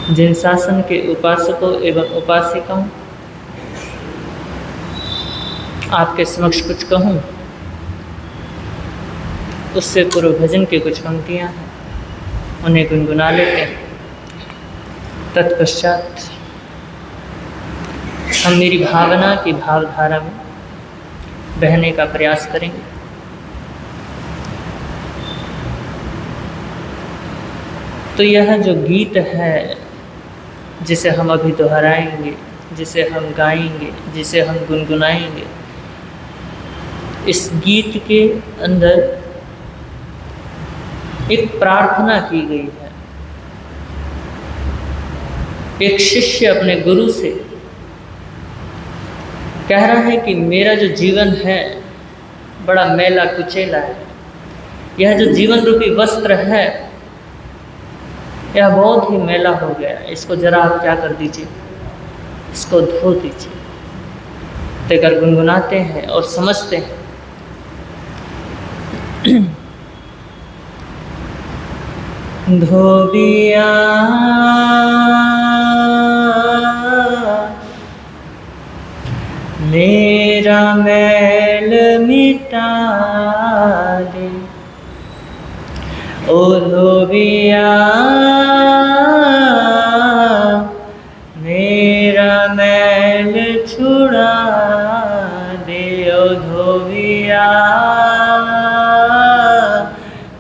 जिन शासन के उपासकों एवं उपासिकाओं, आपके समक्ष कुछ कहूँ उससे पूर्व भजन की कुछ पंक्तियाँ हैं, उन्हें गुनगुना लेते हैं। तत्पश्चात हम मेरी भावना की भावधारा में बहने का प्रयास करेंगे। तो यह जो गीत है जिसे हम अभी दोहराएंगे, जिसे हम गाएंगे, जिसे हम गुनगुनाएंगे, इस गीत के अंदर एक प्रार्थना की गई है। एक शिष्य अपने गुरु से कह रहा है कि मेरा जो जीवन है बड़ा मैला कुचैला है, यह जो जीवन रूपी वस्त्र है यह बहुत ही मैला हो गया, इसको जरा आप क्या कर दीजिए, इसको धो दीजिए। तेकर गुनगुनाते हैं और समझते हैं। धोबिया मेरा मैल मिटा दे, ओ धोबिया मेरा मैल छुड़ा दे, ओ धोबिया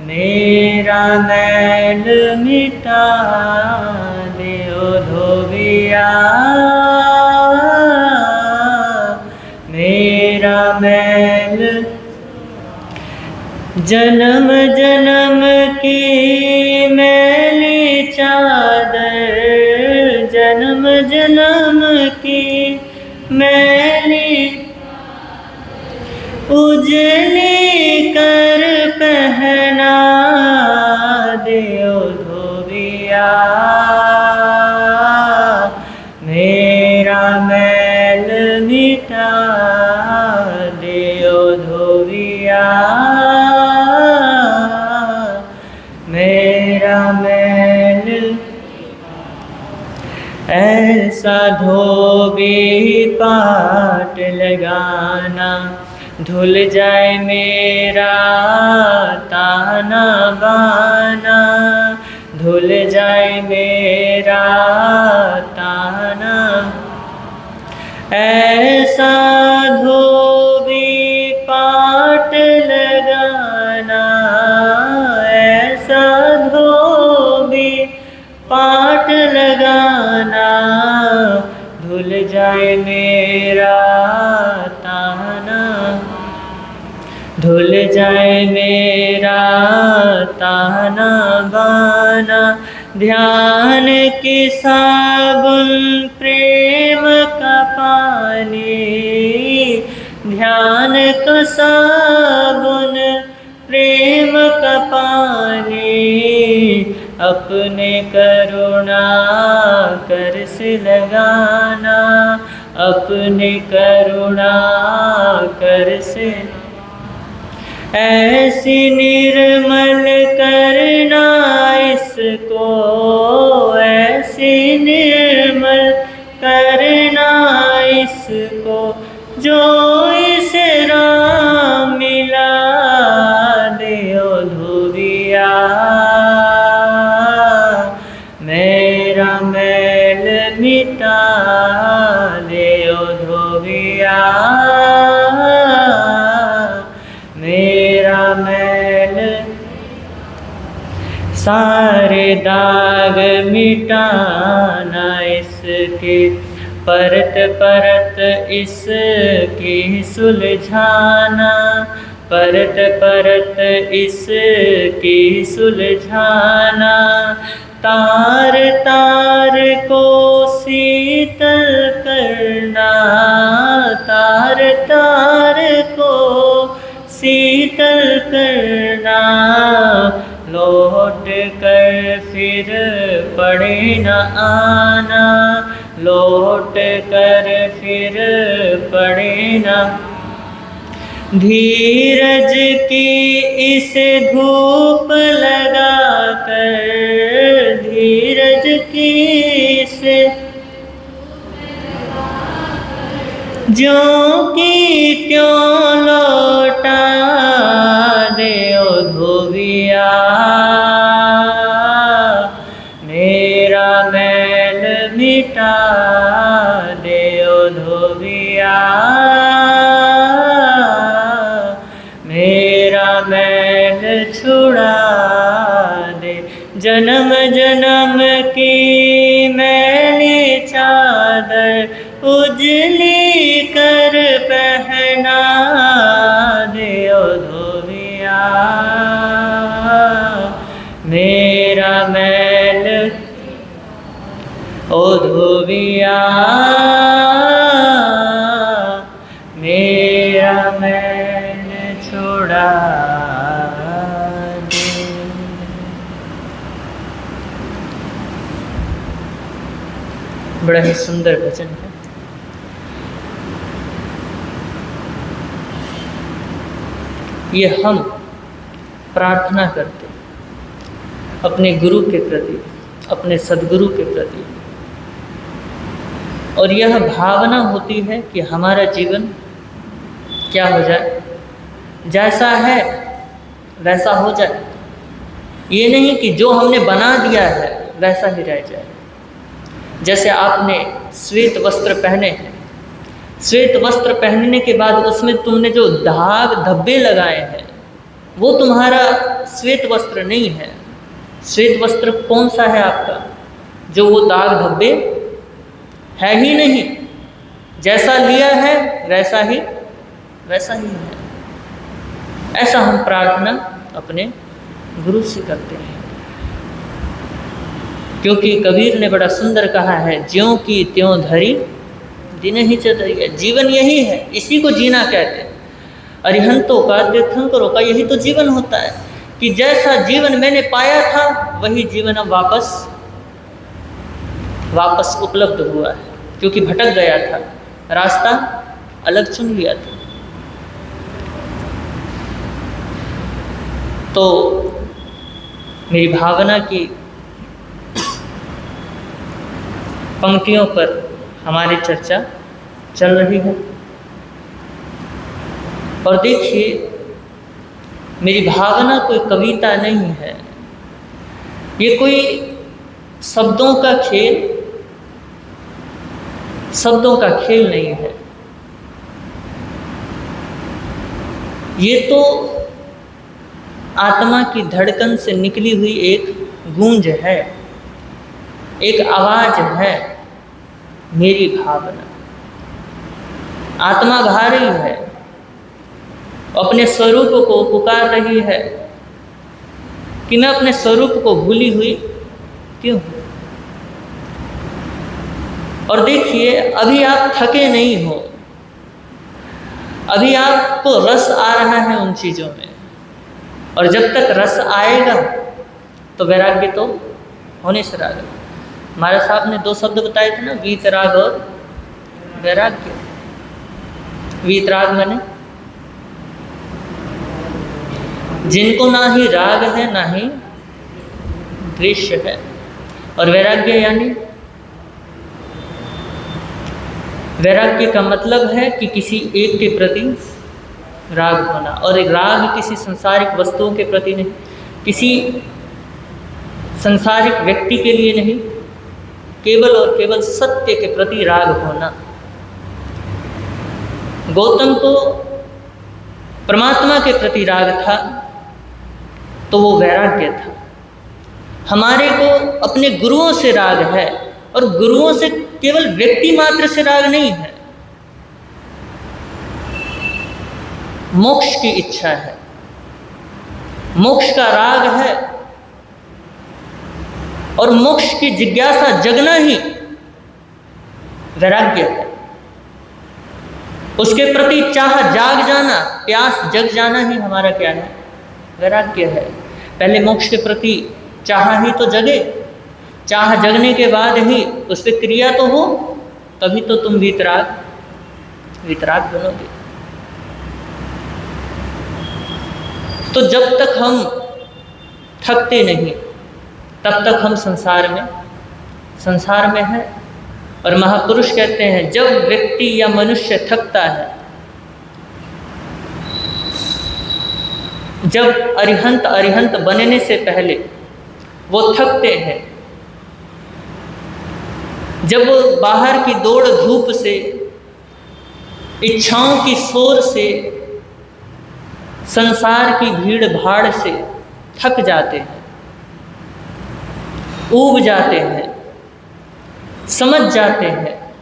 मेरा मैल मिटा दे, ओ धोबिया मेरा मैल। जन्म जन्म की मैली चादर, जन्म जन्म की मैली उजली कर पहना दियो धोबिया, मेरा मैल मिटा दियो धोबिया, मेरा मैल। ऐसा धोबी पाट लगाना, धुल जाए मेरा ताना बाना, धुल जाए मेरा ताना। ऐसा धोबी पाट लगाना, ऐसा धोबी पाट लगाना, धुल जाए मेरा ताना, धुल जाए मेरा ताना बाना। ध्यान की साबुन प्रेम का पानी, ध्यान का साबुन प्रेम का पानी, अपने करुणा कर से लगाना, अपने करुणा कर से। ऐसी निर्मल करना इसको, ऐसी निर्मल करना इसको, जो इसे राम मिला दियो धोबिया, मेरा मैल मिटा दियो धोबिया, मेरा मैल। सारे दाग मिटाना इसके, परत परत इसकी सुलझाना, परत परत इसकी सुलझाना। तार तार को शीतल करना, तार तार को शीतल करना, लौट कर फिर पड़े न आना, लौट कर फिर पड़े न। धीरज की इसे धूप लगा कर, धीरज की इसे ज्यों की त्यों लौटा दियो धोबिया, मेरा मैल मिटा दियो धोबिया, मेरा मैल छुड़ा दे। जन्म जन्म की मैली चादर उजली कर पहना दियो धोबिया, मेरा मैल। ओ धोबिया, मेरा मैल छुड़ा दे। बड़ा ही सुंदर भजन है। ये हम प्रार्थना करते अपने गुरु के प्रति, अपने सद्गुरु के प्रति, और यह भावना होती है कि हमारा जीवन क्या हो जाए, जैसा है वैसा हो जाए। ये नहीं कि जो हमने बना दिया है वैसा ही रह जाए। जैसे आपने श्वेत वस्त्र पहने हैं, श्वेत वस्त्र पहनने के बाद उसमें तुमने जो दाग धब्बे लगाए हैं वो तुम्हारा श्वेत वस्त्र नहीं है। श्वेत वस्त्र कौन सा है आपका, जो वो दाग धब्बे है ही नहीं। जैसा लिया है वैसा ही है। ऐसा हम प्रार्थना अपने गुरु से करते हैं। क्योंकि कबीर ने बड़ा सुंदर कहा है, ज्यों की त्यों धरी दिन ही चतरिया। जीवन यही है, इसी को जीना कहते हैं। अरिहंतों का तीर्थंकरों का यही तो जीवन होता है कि जैसा जीवन मैंने पाया था वही जीवन अब वापस उपलब्ध हुआ है, क्योंकि भटक गया था, रास्ता अलग चुन लिया था। तो मेरी भावना की पंक्तियों पर हमारी चर्चा चल रही है। और देखिए, मेरी भावना कोई कविता नहीं है, ये कोई शब्दों का खेल नहीं है। ये तो आत्मा की धड़कन से निकली हुई एक गूंज है, एक आवाज है। मेरी भावना आत्मा गा रही है, अपने स्वरूप को पुकार रही है कि मैं अपने स्वरूप को भूली हुई क्यों हूँ। और देखिए, अभी आप थके नहीं हो, अभी आपको रस आ रहा है उन चीज़ों में, और जब तक रस आएगा तो वैराग्य तो होने से राग। हमारे साहब ने 2 शब्द बताए थे ना, वीतराग और वैराग्य। वीतराग माने जिनको ना ही राग है ना ही द्वेष है, और वैराग्य यानी वैराग्य का मतलब है कि किसी एक के प्रति राग होना। और एक राग किसी संसारिक वस्तुओं के प्रति नहीं, किसी संसारिक व्यक्ति के लिए नहीं, केवल और केवल सत्य के प्रति राग होना। गौतम को परमात्मा के प्रति राग था तो वो वैराग्य था। हमारे को अपने गुरुओं से राग है, और गुरुओं से केवल व्यक्ति मात्र से राग नहीं है, मोक्ष की इच्छा है, मोक्ष का राग है, और मोक्ष की जिज्ञासा जगना ही वैराग्य है। उसके प्रति चाह जाग जाना, प्यास जग जाना ही हमारा क्या है? वैराग्य है। पहले मोक्ष के प्रति चाह ही तो जगे, चाह जगने के बाद ही उस पर क्रिया तो हो, तभी तो तुम वीतराग बनोगे। तो जब तक हम थकते नहीं तब तक हम संसार में हैं। और महापुरुष कहते हैं, जब व्यक्ति या मनुष्य थकता है, जब अरिहंत बनने से पहले वो थकते हैं, जब वो बाहर की दौड़ धूप से, इच्छाओं की शोर से, संसार की भीड़ भाड़ से थक जाते हैं, ऊब जाते हैं, समझ जाते हैं,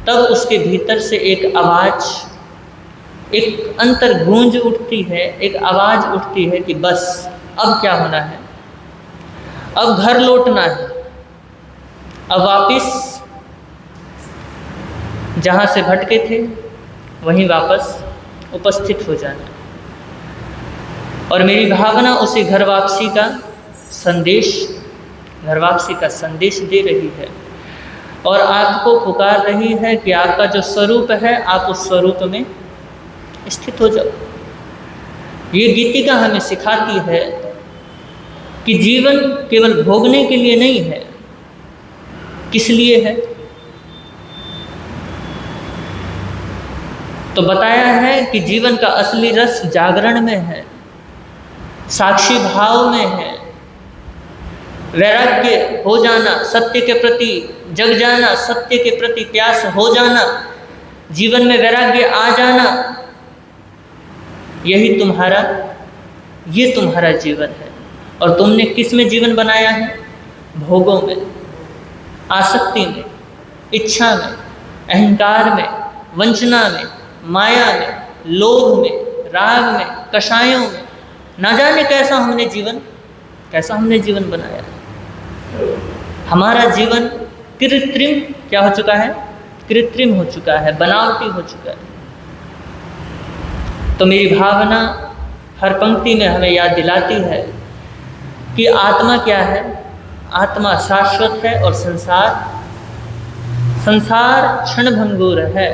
तब उसके भीतर से एक आवाज़, एक अंतर गूंज उठती है, एक आवाज़ उठती है कि बस अब क्या होना है, अब घर लौटना है, अब वापस जहाँ से भटके थे वहीं वापस उपस्थित हो जाना। और मेरी भावना उसी घर वापसी का संदेश दे रही है, और आपको पुकार रही है कि आपका जो स्वरूप है, आप उस स्वरूप में स्थित हो जाओ। ये गीतिका हमें सिखाती है कि जीवन केवल भोगने के लिए नहीं है। किस लिए है? तो बताया है कि जीवन का असली रस जागरण में है, साक्षी भाव में है, वैराग्य हो जाना, सत्य के प्रति जग जाना, सत्य के प्रति प्यास हो जाना, जीवन में वैराग्य आ जाना, यही तुम्हारा जीवन है। और तुमने किस में जीवन बनाया है? भोगों में, आसक्ति में, इच्छा में, अहंकार में, वंचना में, माया में, लोभ में, राग में, कषायों में, ना जाने कैसा हमने जीवन बनाया। हमारा जीवन कृत्रिम क्या हो चुका है? कृत्रिम हो चुका है, बनावटी हो चुका है। तो मेरी भावना हर पंक्ति में हमें याद दिलाती है कि आत्मा क्या है? आत्मा शाश्वत है और संसार क्षणभंगुर है,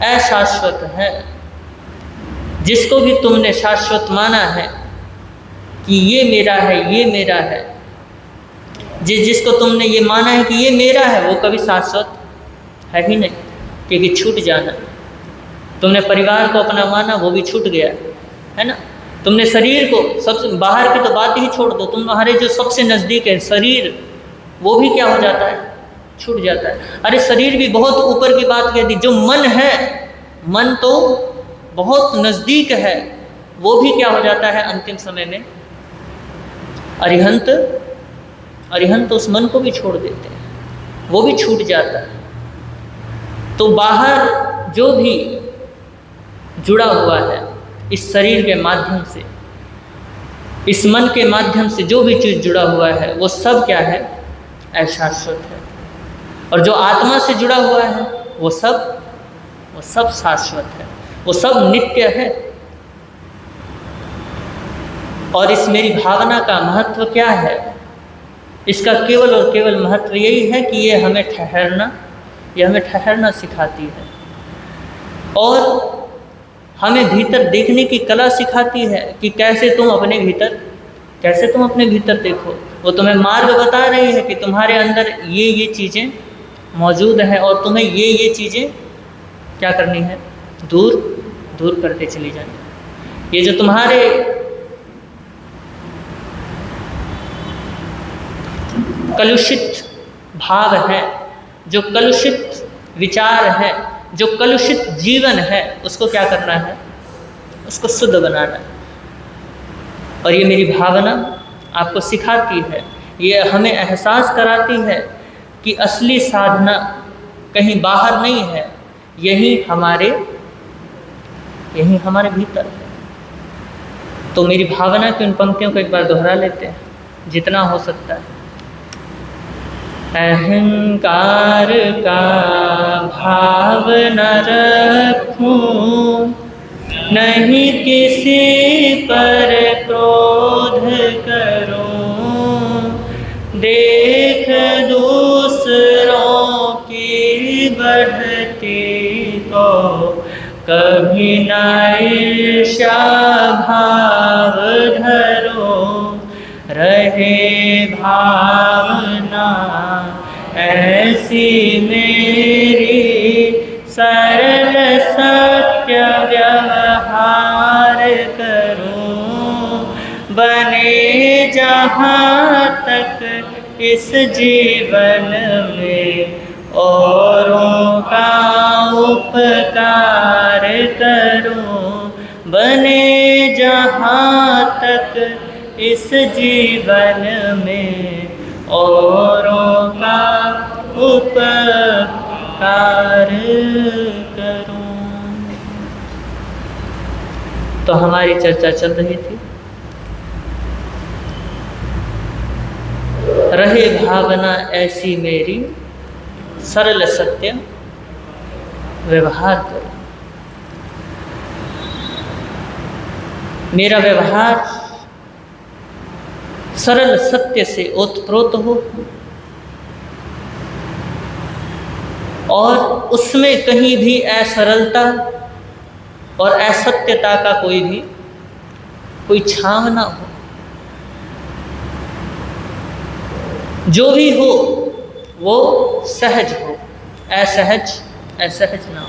अशाश्वत है। जिसको भी तुमने शाश्वत माना है कि ये मेरा है, जिसको तुमने ये माना है कि ये मेरा है, वो कभी शाश्वत है ही नहीं, क्योंकि छूट जाना। तुमने परिवार को अपना माना, वो भी छूट गया, है ना। तुमने शरीर को, सबसे बाहर की तो बात ही छोड़ दो, तुम्हारे जो सबसे नज़दीक है शरीर, वो भी क्या हो जाता है? छूट जाता है। अरे शरीर भी बहुत ऊपर की बात कह दी। जो मन है, मन तो बहुत नज़दीक है, वो भी क्या हो जाता है अंतिम समय में? अरिहंत उस मन को भी छोड़ देते हैं, वो भी छूट जाता है। तो बाहर जो भी जुड़ा हुआ है इस शरीर के माध्यम से, इस मन के माध्यम से जो भी चीज़ जुड़ा हुआ है, वो सब क्या है? अशाश्वत है। और जो आत्मा से जुड़ा हुआ है वो सब शाश्वत है, वो सब नित्य है। और इस मेरी भावना का महत्व क्या है? इसका केवल और केवल महत्व यही है कि ये हमें ठहरना सिखाती है और हमें भीतर देखने की कला सिखाती है कि कैसे तुम अपने भीतर देखो। वो तुम्हें मार्ग बता रही है कि तुम्हारे अंदर ये चीज़ें मौजूद हैं और तुम्हें ये चीज़ें क्या करनी है? दूर करते चली जानी। ये जो तुम्हारे कलुषित भाव हैं, जो कलुषित विचार हैं, जो कलुषित जीवन है, उसको क्या करना है? उसको शुद्ध बनाना है। और ये मेरी भावना आपको सिखाती है, ये हमें एहसास कराती है कि असली साधना कहीं बाहर नहीं है, यही हमारे भीतर है। तो मेरी भावना की उन पंक्तियों को एक बार दोहरा लेते हैं जितना हो सकता है। अहंकार का भाव न रखूं, नहीं किसी पर क्रोध करूं, देख दूसरों की बढ़ती को कभी न ईर्ष्या भाव धरो, रहे भावना ऐसी मेरी, सरल सत्य व्यवहार करूं, बने जहाँ तक इस जीवन में औरों का उपकार करूं, बने जहाँ तक इस जीवन में औरों का उपकार करूं। तो हमारी चर्चा चल रही थी, रहे भावना ऐसी मेरी, सरल सत्य व्यवहार करो। मेरा व्यवहार सरल सत्य से ओतप्रोत हो और उसमें कहीं भी असरलता और असत्यता का कोई छांव ना हो। जो भी हो वो सहज हो, असहज ना हो।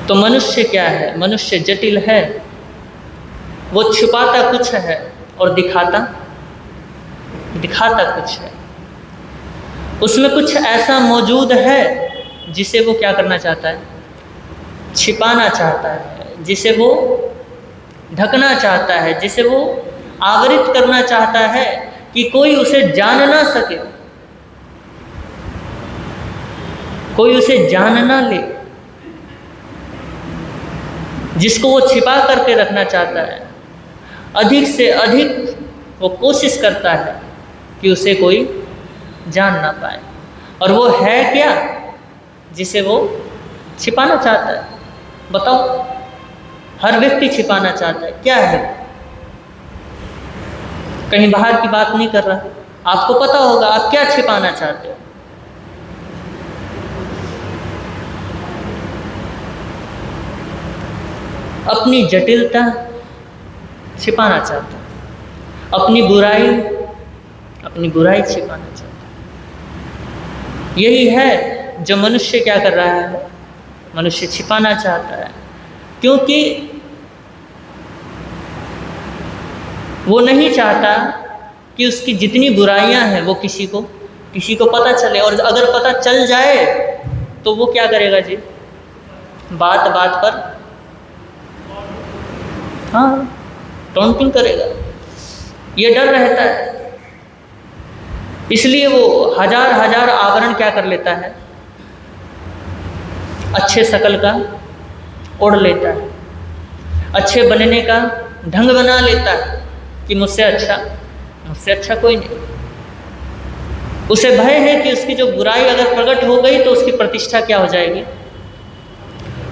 तो मनुष्य क्या है? मनुष्य जटिल है, वो छुपाता कुछ है और दिखाता कुछ है। उसमें कुछ ऐसा मौजूद है जिसे वो क्या करना चाहता है? छिपाना चाहता है, जिसे वो ढकना चाहता है, जिसे वो आवरित करना चाहता है कि कोई उसे जान ना सके, कोई उसे जान ना ले। जिसको वो छिपा करके रखना चाहता है, अधिक से अधिक वो कोशिश करता है कि उसे कोई जान ना पाए। और वो है क्या जिसे वो छिपाना चाहता है? बताओ, हर व्यक्ति छिपाना चाहता है। क्या है? कहीं बाहर की बात नहीं कर रहा, आपको पता होगा आप क्या छिपाना चाहते हो। अपनी जटिलता छिपाना चाहता है, अपनी बुराई छिपाना चाहता है। यही है जो मनुष्य क्या कर रहा है, मनुष्य छिपाना चाहता है, क्योंकि वो नहीं चाहता कि उसकी जितनी बुराइयां हैं वो किसी को पता चले। और अगर पता चल जाए तो वो क्या करेगा जी, बात बात पर टॉन्टिंग करेगा। ये डर रहता है, इसलिए वो हजार आवरण क्या कर लेता है, अच्छे शकल का ओढ़ लेता है, अच्छे बनने का ढंग बना लेता है कि मुझसे अच्छा कोई नहीं। उसे भय है कि उसकी जो बुराई अगर प्रकट हो गई तो उसकी प्रतिष्ठा क्या हो जाएगी,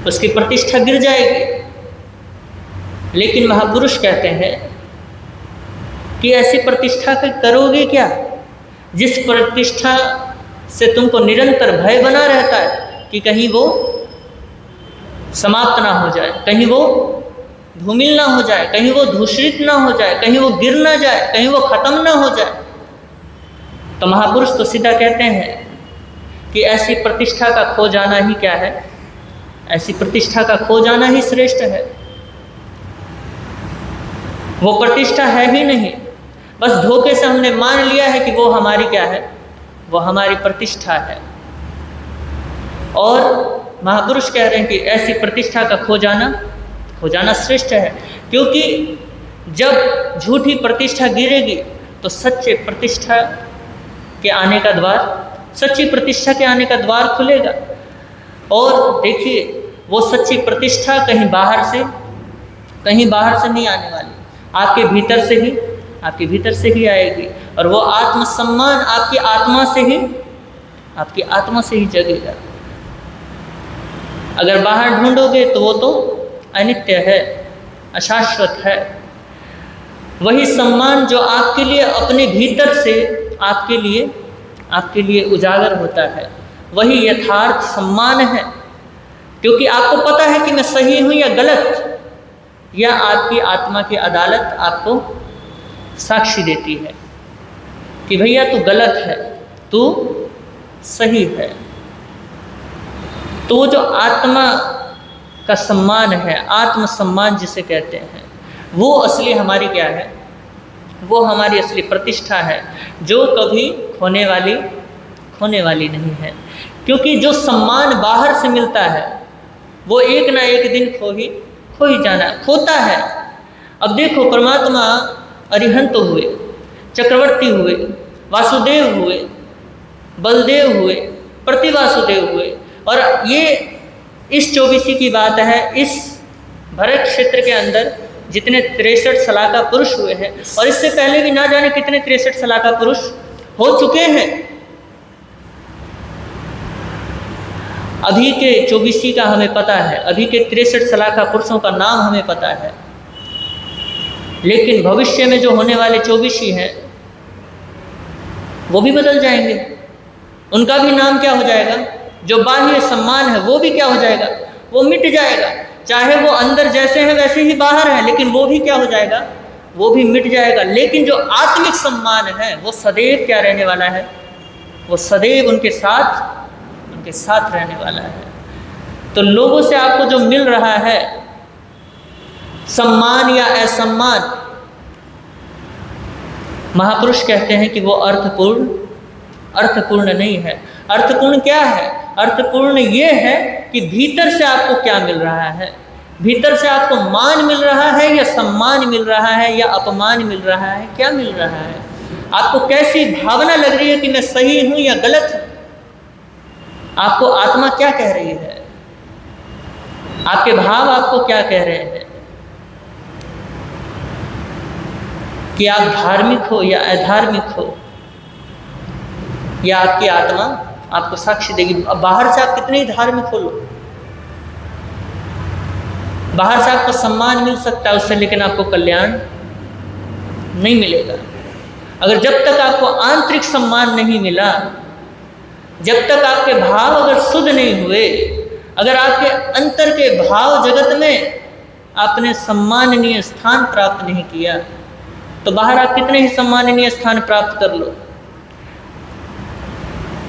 उसकी प्रतिष्ठा गिर जाएगी। लेकिन महापुरुष कहते हैं कि ऐसी प्रतिष्ठा करोगे क्या जिस प्रतिष्ठा से तुमको निरंतर भय बना रहता है कि कहीं वो समाप्त ना हो जाए, कहीं वो धूमिल ना हो जाए, कहीं वो दूषित ना हो जाए, कहीं वो गिर ना जाए, कहीं वो खत्म ना हो जाए। तो महापुरुष तो सीधा कहते हैं कि ऐसी प्रतिष्ठा का खो जाना ही क्या है, ऐसी प्रतिष्ठा का खो जाना ही श्रेष्ठ है। वो प्रतिष्ठा है ही नहीं, बस धोखे से हमने मान लिया है कि वो हमारी क्या है, वो हमारी प्रतिष्ठा है। और महापुरुष कह रहे हैं कि ऐसी प्रतिष्ठा का खो जाना श्रेष्ठ है, क्योंकि जब झूठी प्रतिष्ठा गिरेगी तो सच्ची प्रतिष्ठा के आने का द्वार खुलेगा। और देखिए, वो सच्ची प्रतिष्ठा कहीं बाहर से नहीं आने वाली, आपके भीतर से ही आएगी। और वो आत्मसम्मान आपकी आत्मा से ही जगेगा। अगर बाहर ढूंढोगे तो वो तो अनित्य है, अशाश्वत है। वही सम्मान जो आपके लिए अपने भीतर से आपके लिए उजागर होता है, वही यथार्थ सम्मान है। क्योंकि आपको पता है कि मैं सही हूँ या गलत, या आपकी आत्मा की अदालत आपको साक्षी देती है कि भैया तू गलत है, तू सही है। तो वो जो आत्मा का सम्मान है, आत्मसम्मान जिसे कहते हैं, वो असली हमारी क्या है, वो हमारी असली प्रतिष्ठा है, जो कभी खोने वाली नहीं है। क्योंकि जो सम्मान बाहर से मिलता है वो एक ना एक दिन खो ही होता है। अब देखो, परमात्मा अरिहंत हुए, चक्रवर्ती हुए, वासुदेव हुए, बलदेव हुए, प्रतिवासुदेव हुए। और ये इस 24 की बात है, इस भरत क्षेत्र के अंदर जितने 63 सलाका पुरुष हुए हैं, और इससे पहले भी ना जाने कितने 63 सलाका पुरुष हो चुके हैं। अभी के 24 का हमें पता है, अभी के 63 सलाका पुरुषों का नाम हमें पता है, लेकिन भविष्य में जो होने वाले 24 हैं वो भी बदल जाएंगे। उनका भी नाम क्या हो जाएगा, जो बाह्य सम्मान है वो भी क्या हो जाएगा, वो मिट जाएगा। चाहे वो अंदर जैसे हैं वैसे ही बाहर हैं, लेकिन वो भी क्या हो जाएगा, वो भी मिट जाएगा। लेकिन जो आत्मिक सम्मान है वो सदैव क्या रहने वाला है, वो सदैव उनके साथ रहने वाला है। तो लोगों से आपको जो मिल रहा है सम्मान या असम्मान, महापुरुष कहते हैं कि वो अर्थपूर्ण नहीं है। अर्थपूर्ण क्या है? अर्थपूर्ण ये है कि भीतर से आपको क्या मिल रहा है, भीतर से आपको मान मिल रहा है या सम्मान मिल रहा है या अपमान मिल रहा है, क्या मिल रहा है? आपको कैसी भावना लग रही है कि मैं सही हूँ या गलत हूँ? आपको आत्मा क्या कह रही है? आपके भाव आपको क्या कह रहे हैं कि आप धार्मिक हो या अधार्मिक हो, या आपकी आत्मा आपको साक्ष्य देगी। अब बाहर से आप कितने ही धार्मिक हो लो, बाहर से आपको सम्मान मिल सकता है उससे, लेकिन आपको कल्याण नहीं मिलेगा। अगर जब तक आपको आंतरिक सम्मान नहीं मिला, जब तक आपके भाव अगर शुद्ध नहीं हुए, अगर आपके अंतर के भाव जगत में आपने सम्माननीय स्थान प्राप्त नहीं किया, तो बाहर आप कितने ही सम्माननीय स्थान प्राप्त कर लो।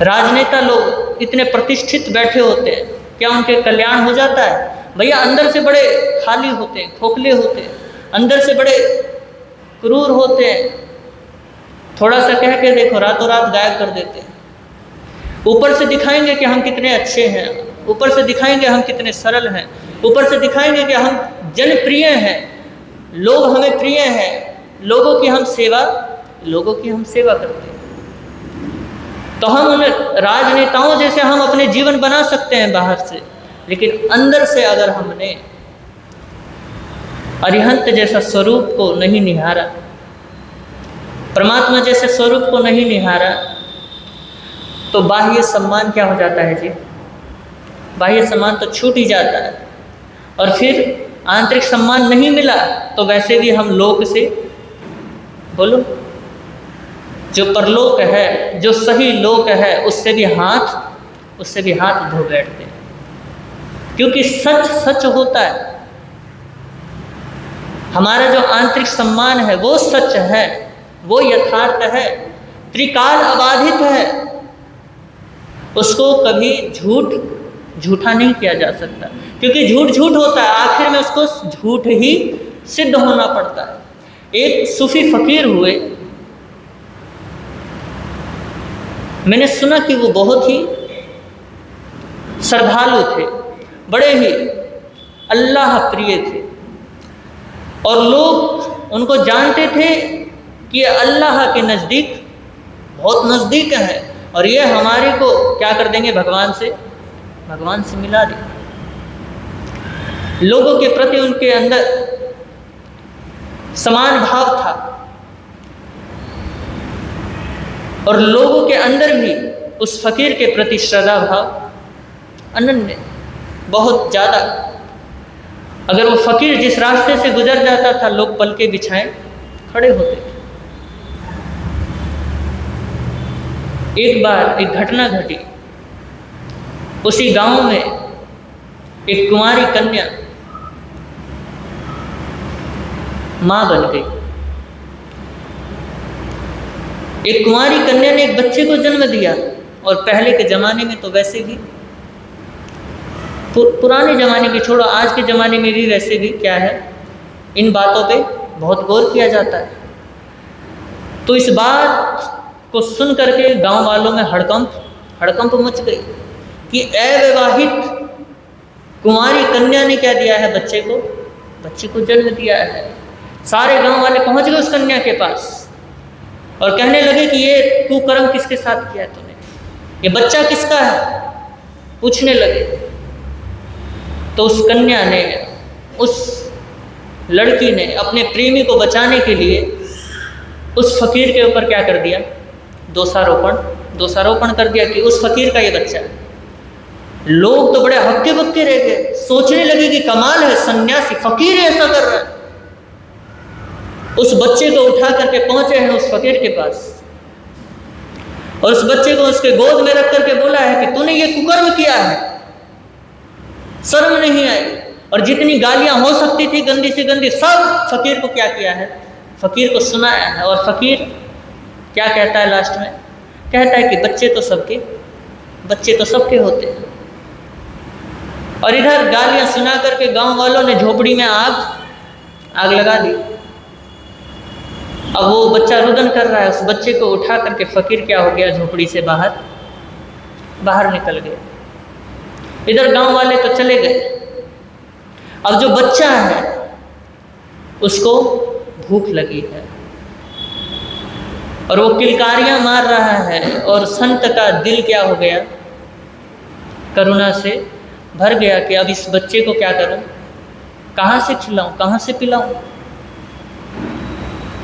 राजनेता लोग इतने प्रतिष्ठित बैठे होते हैं, क्या उनके कल्याण हो जाता है? भैया अंदर से बड़े खाली होते हैं, खोखले होते हैं, अंदर से बड़े क्रूर होते हैं। थोड़ा सा कह के देखो, रातों रात गायब कर देते हैं। ऊपर से दिखाएंगे कि हम कितने अच्छे हैं, ऊपर से दिखाएंगे हम कितने सरल हैं, ऊपर से दिखाएंगे कि हम जनप्रिय हैं, लोग हमें प्रिय हैं, लोगों की हम सेवा करते हैं। तो हम उन राजनेताओं जैसे हम अपने जीवन बना सकते हैं बाहर से, लेकिन अंदर से अगर हमने अरिहंत जैसा स्वरूप को नहीं निहारा, परमात्मा जैसे स्वरूप को नहीं निहारा, तो बाह्य सम्मान क्या हो जाता है जी? बाह्य सम्मान तो छूट ही जाता है। और फिर आंतरिक सम्मान नहीं मिला तो वैसे भी हम लोक से, बोलो, जो परलोक है, जो सही लोक है, उससे भी हाथ धो बैठते हैं। क्योंकि सच सच होता है। हमारा जो आंतरिक सम्मान है वो सच है, वो यथार्थ है, त्रिकाल अबाधित है। उसको कभी झूठा नहीं किया जा सकता, क्योंकि झूठ होता है, आखिर में उसको झूठ ही सिद्ध होना पड़ता है। एक सूफी फकीर हुए, मैंने सुना कि वो बहुत ही श्रद्धालु थे, बड़े ही अल्लाह प्रिय थे, और लोग उनको जानते थे कि अल्लाह के नज़दीक, बहुत नज़दीक है, और ये हमारे को क्या कर देंगे? भगवान से मिला देंगे। लोगों के प्रति उनके अंदर समान भाव था, और लोगों के अंदर भी उस फकीर के प्रति श्रद्धा भाव अनन्य, बहुत ज़्यादा। अगर वो फकीर जिस रास्ते से गुजर जाता था, लोग पलके बिछाए खड़े होते थे। एक बार एक घटना घटी, उसी गांव में एक कुंवारी कन्या मां बन गई। एक कुंवारी कन्या ने एक बच्चे को जन्म दिया, और पहले के ज़माने में तो वैसे भी, पुराने ज़माने की छोड़ो, आज के ज़माने में भी वैसे भी क्या है, इन बातों पे बहुत गौर किया जाता है। तो इस बात को सुन करके गांव वालों में हड़कंप मच गई कि अविवाहित कुंवारी कन्या ने क्या दिया है? बच्चे को जन्म दिया है। सारे गांव वाले पहुंच गए उस कन्या के पास और कहने लगे कि ये कुकर्म किसके साथ किया तूने, ये बच्चा किसका है? पूछने लगे। तो उस कन्या ने, उस लड़की ने अपने प्रेमी को बचाने के लिए उस फकीर के ऊपर क्या कर दिया? दोषारोपण कर दिया कि उस फकीर का ये बच्चा है। लोग तो बड़े हक्के बक्के रह गए, सोचने लगे कि कमाल है, सन्यासी फकीर ऐसा कर रहा है। उस बच्चे को उठा करके पहुंचे हैं उस फकीर के पास, और उस बच्चे को उसके गोद में रख करके बोला है कि तूने ये कुकर्म किया है, शर्म नहीं आई। और जितनी गालियां हो सकती थी गंदी से गंदी, सब फकीर को क्या किया है? फकीर को सुनाया है। और फकीर क्या कहता है लास्ट में? कहता है कि बच्चे तो सबके होते हैं। और इधर गालियां सुना करके गांव वालों ने झोपड़ी में आग लगा दी। अब वो बच्चा रुदन कर रहा है, उस बच्चे को उठा करके फकीर क्या हो गया? झोपड़ी से बाहर निकल गए। इधर गांव वाले तो चले गए। अब जो बच्चा है उसको भूख लगी है और वो किलकारियां मार रहा है, और संत का दिल क्या हो गया? करुणा से भर गया कि अब इस बच्चे को क्या करूं, कहाँ से खिलाऊं, कहाँ से पिलाऊं।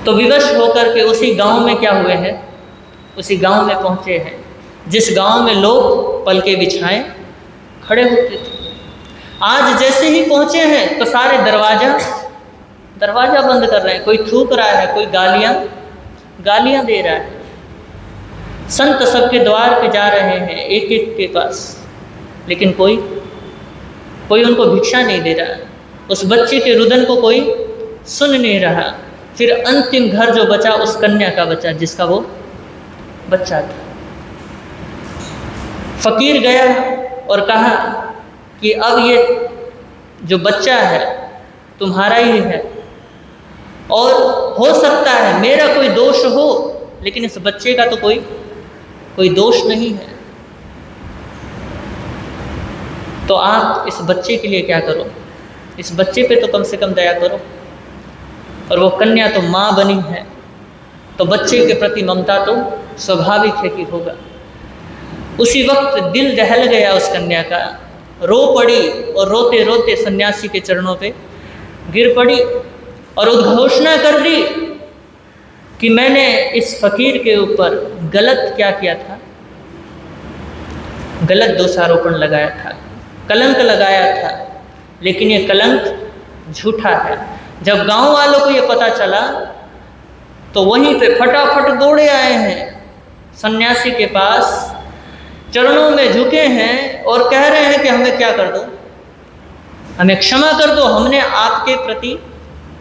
तो विवश होकर के उसी गांव में क्या हुए हैं, उसी गांव में पहुंचे हैं जिस गांव में लोग पल के बिछाए खड़े होते थे। आज जैसे ही पहुंचे हैं तो सारे दरवाजा बंद कर रहे हैं। कोई थूक रहा है, कोई गालियां दे रहा है। संत सबके द्वार पे जा रहे हैं एक एक के पास, लेकिन कोई उनको भिक्षा नहीं दे रहा। उस बच्चे के रुदन को कोई सुन नहीं रहा। फिर अंतिम घर जो बचा उस कन्या का बचा, जिसका वो बच्चा था। फकीर गया और कहा कि अब ये जो बच्चा है तुम्हारा ही है, और हो सकता है मेरा कोई दोष हो, लेकिन इस बच्चे का तो कोई दोष नहीं है। तो आप इस बच्चे के लिए क्या करो, इस बच्चे पे तो कम से कम दया करो। और वो कन्या तो माँ बनी है, तो बच्चे के प्रति ममता तो स्वाभाविक है कि होगा। उसी वक्त दिल दहल गया उस कन्या का, रो पड़ी और रोते रोते सन्यासी के चरणों पे गिर पड़ी और उद्घोषणा कर दी कि मैंने इस फकीर के ऊपर गलत क्या किया था, गलत दोषारोपण लगाया था, कलंक लगाया था, लेकिन ये कलंक झूठा है। जब गांव वालों को ये पता चला तो वहीं पे फटाफट दौड़े आए हैं सन्यासी के पास, चरणों में झुके हैं और कह रहे हैं कि हमें क्या कर दो, हमें क्षमा कर दो, हमने आपके प्रति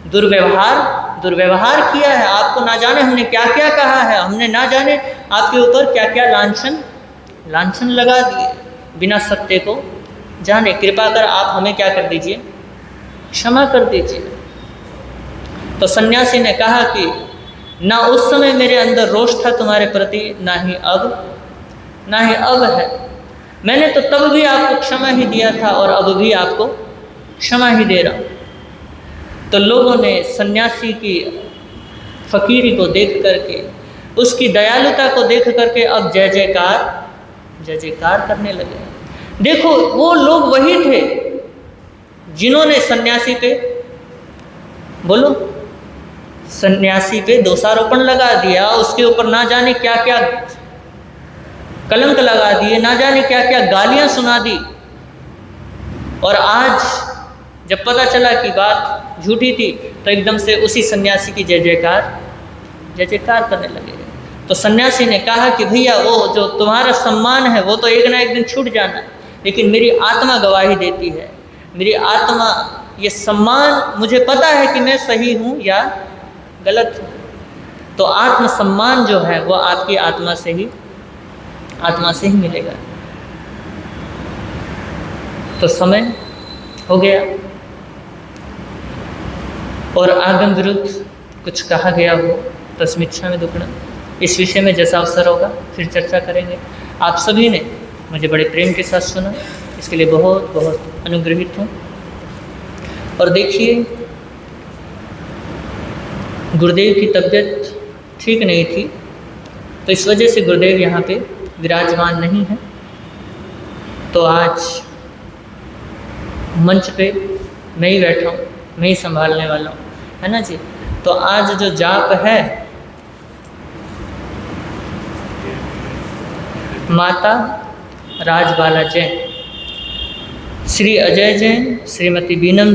दुर्व्यवहार किया है, आपको ना जाने हमने क्या क्या कहा है, हमने ना जाने आपके ऊपर क्या क्या लांछन लगा दिए बिना सत्य को जाने। कृपा कर आप हमें क्या कर दीजिए, क्षमा कर दीजिए। तो सन्यासी ने कहा कि ना उस समय मेरे अंदर रोष था तुम्हारे प्रति, ना ही अब है। मैंने तो तब भी आपको क्षमा ही दिया था और अब भी आपको क्षमा ही दे रहा हूँ। तो लोगों ने सन्यासी की फकीरी को देख करके, उसकी दयालुता को देख करके अब जय जयकार करने लगे। देखो, वो लोग वही थे जिन्होंने सन्यासी पे दोषारोपण लगा दिया, उसके ऊपर ना जाने क्या क्या कलंक लगा दिए, ना जाने क्या क्या गालियां सुना दी। और आज जब पता चला कि बात झूठी थी तो एकदम से उसी सन्यासी की जय जयकार करने लगे। तो सन्यासी ने कहा कि भैया, वो जो तुम्हारा सम्मान है वो तो एक ना एक दिन छूट जाना, लेकिन मेरी आत्मा गवाही देती है, मेरी आत्मा, ये सम्मान मुझे पता है कि मैं सही हूँ या गलत हूँ। तो आत्म सम्मान जो है वो आपकी आत्मा से ही मिलेगा। तो समय हो गया और आगम विरुद्ध कुछ कहा गया हो तो स्मिच्छा में दुखना, इस विषय में जैसा अवसर होगा फिर चर्चा करेंगे। आप सभी ने मुझे बड़े प्रेम के साथ सुना, इसके लिए बहुत बहुत अनुग्रहित हूँ। और देखिए, गुरुदेव की तबीयत ठीक नहीं थी, तो इस वजह से गुरुदेव यहाँ पे विराजमान नहीं है। तो आज मंच पे मैं ही बैठा हूँ, मैं ही संभालने वाला हूँ, है ना जी। तो आज जो जाप है, माता राजबाला जैन, श्री अजय जैन, श्रीमती बीनम जैन,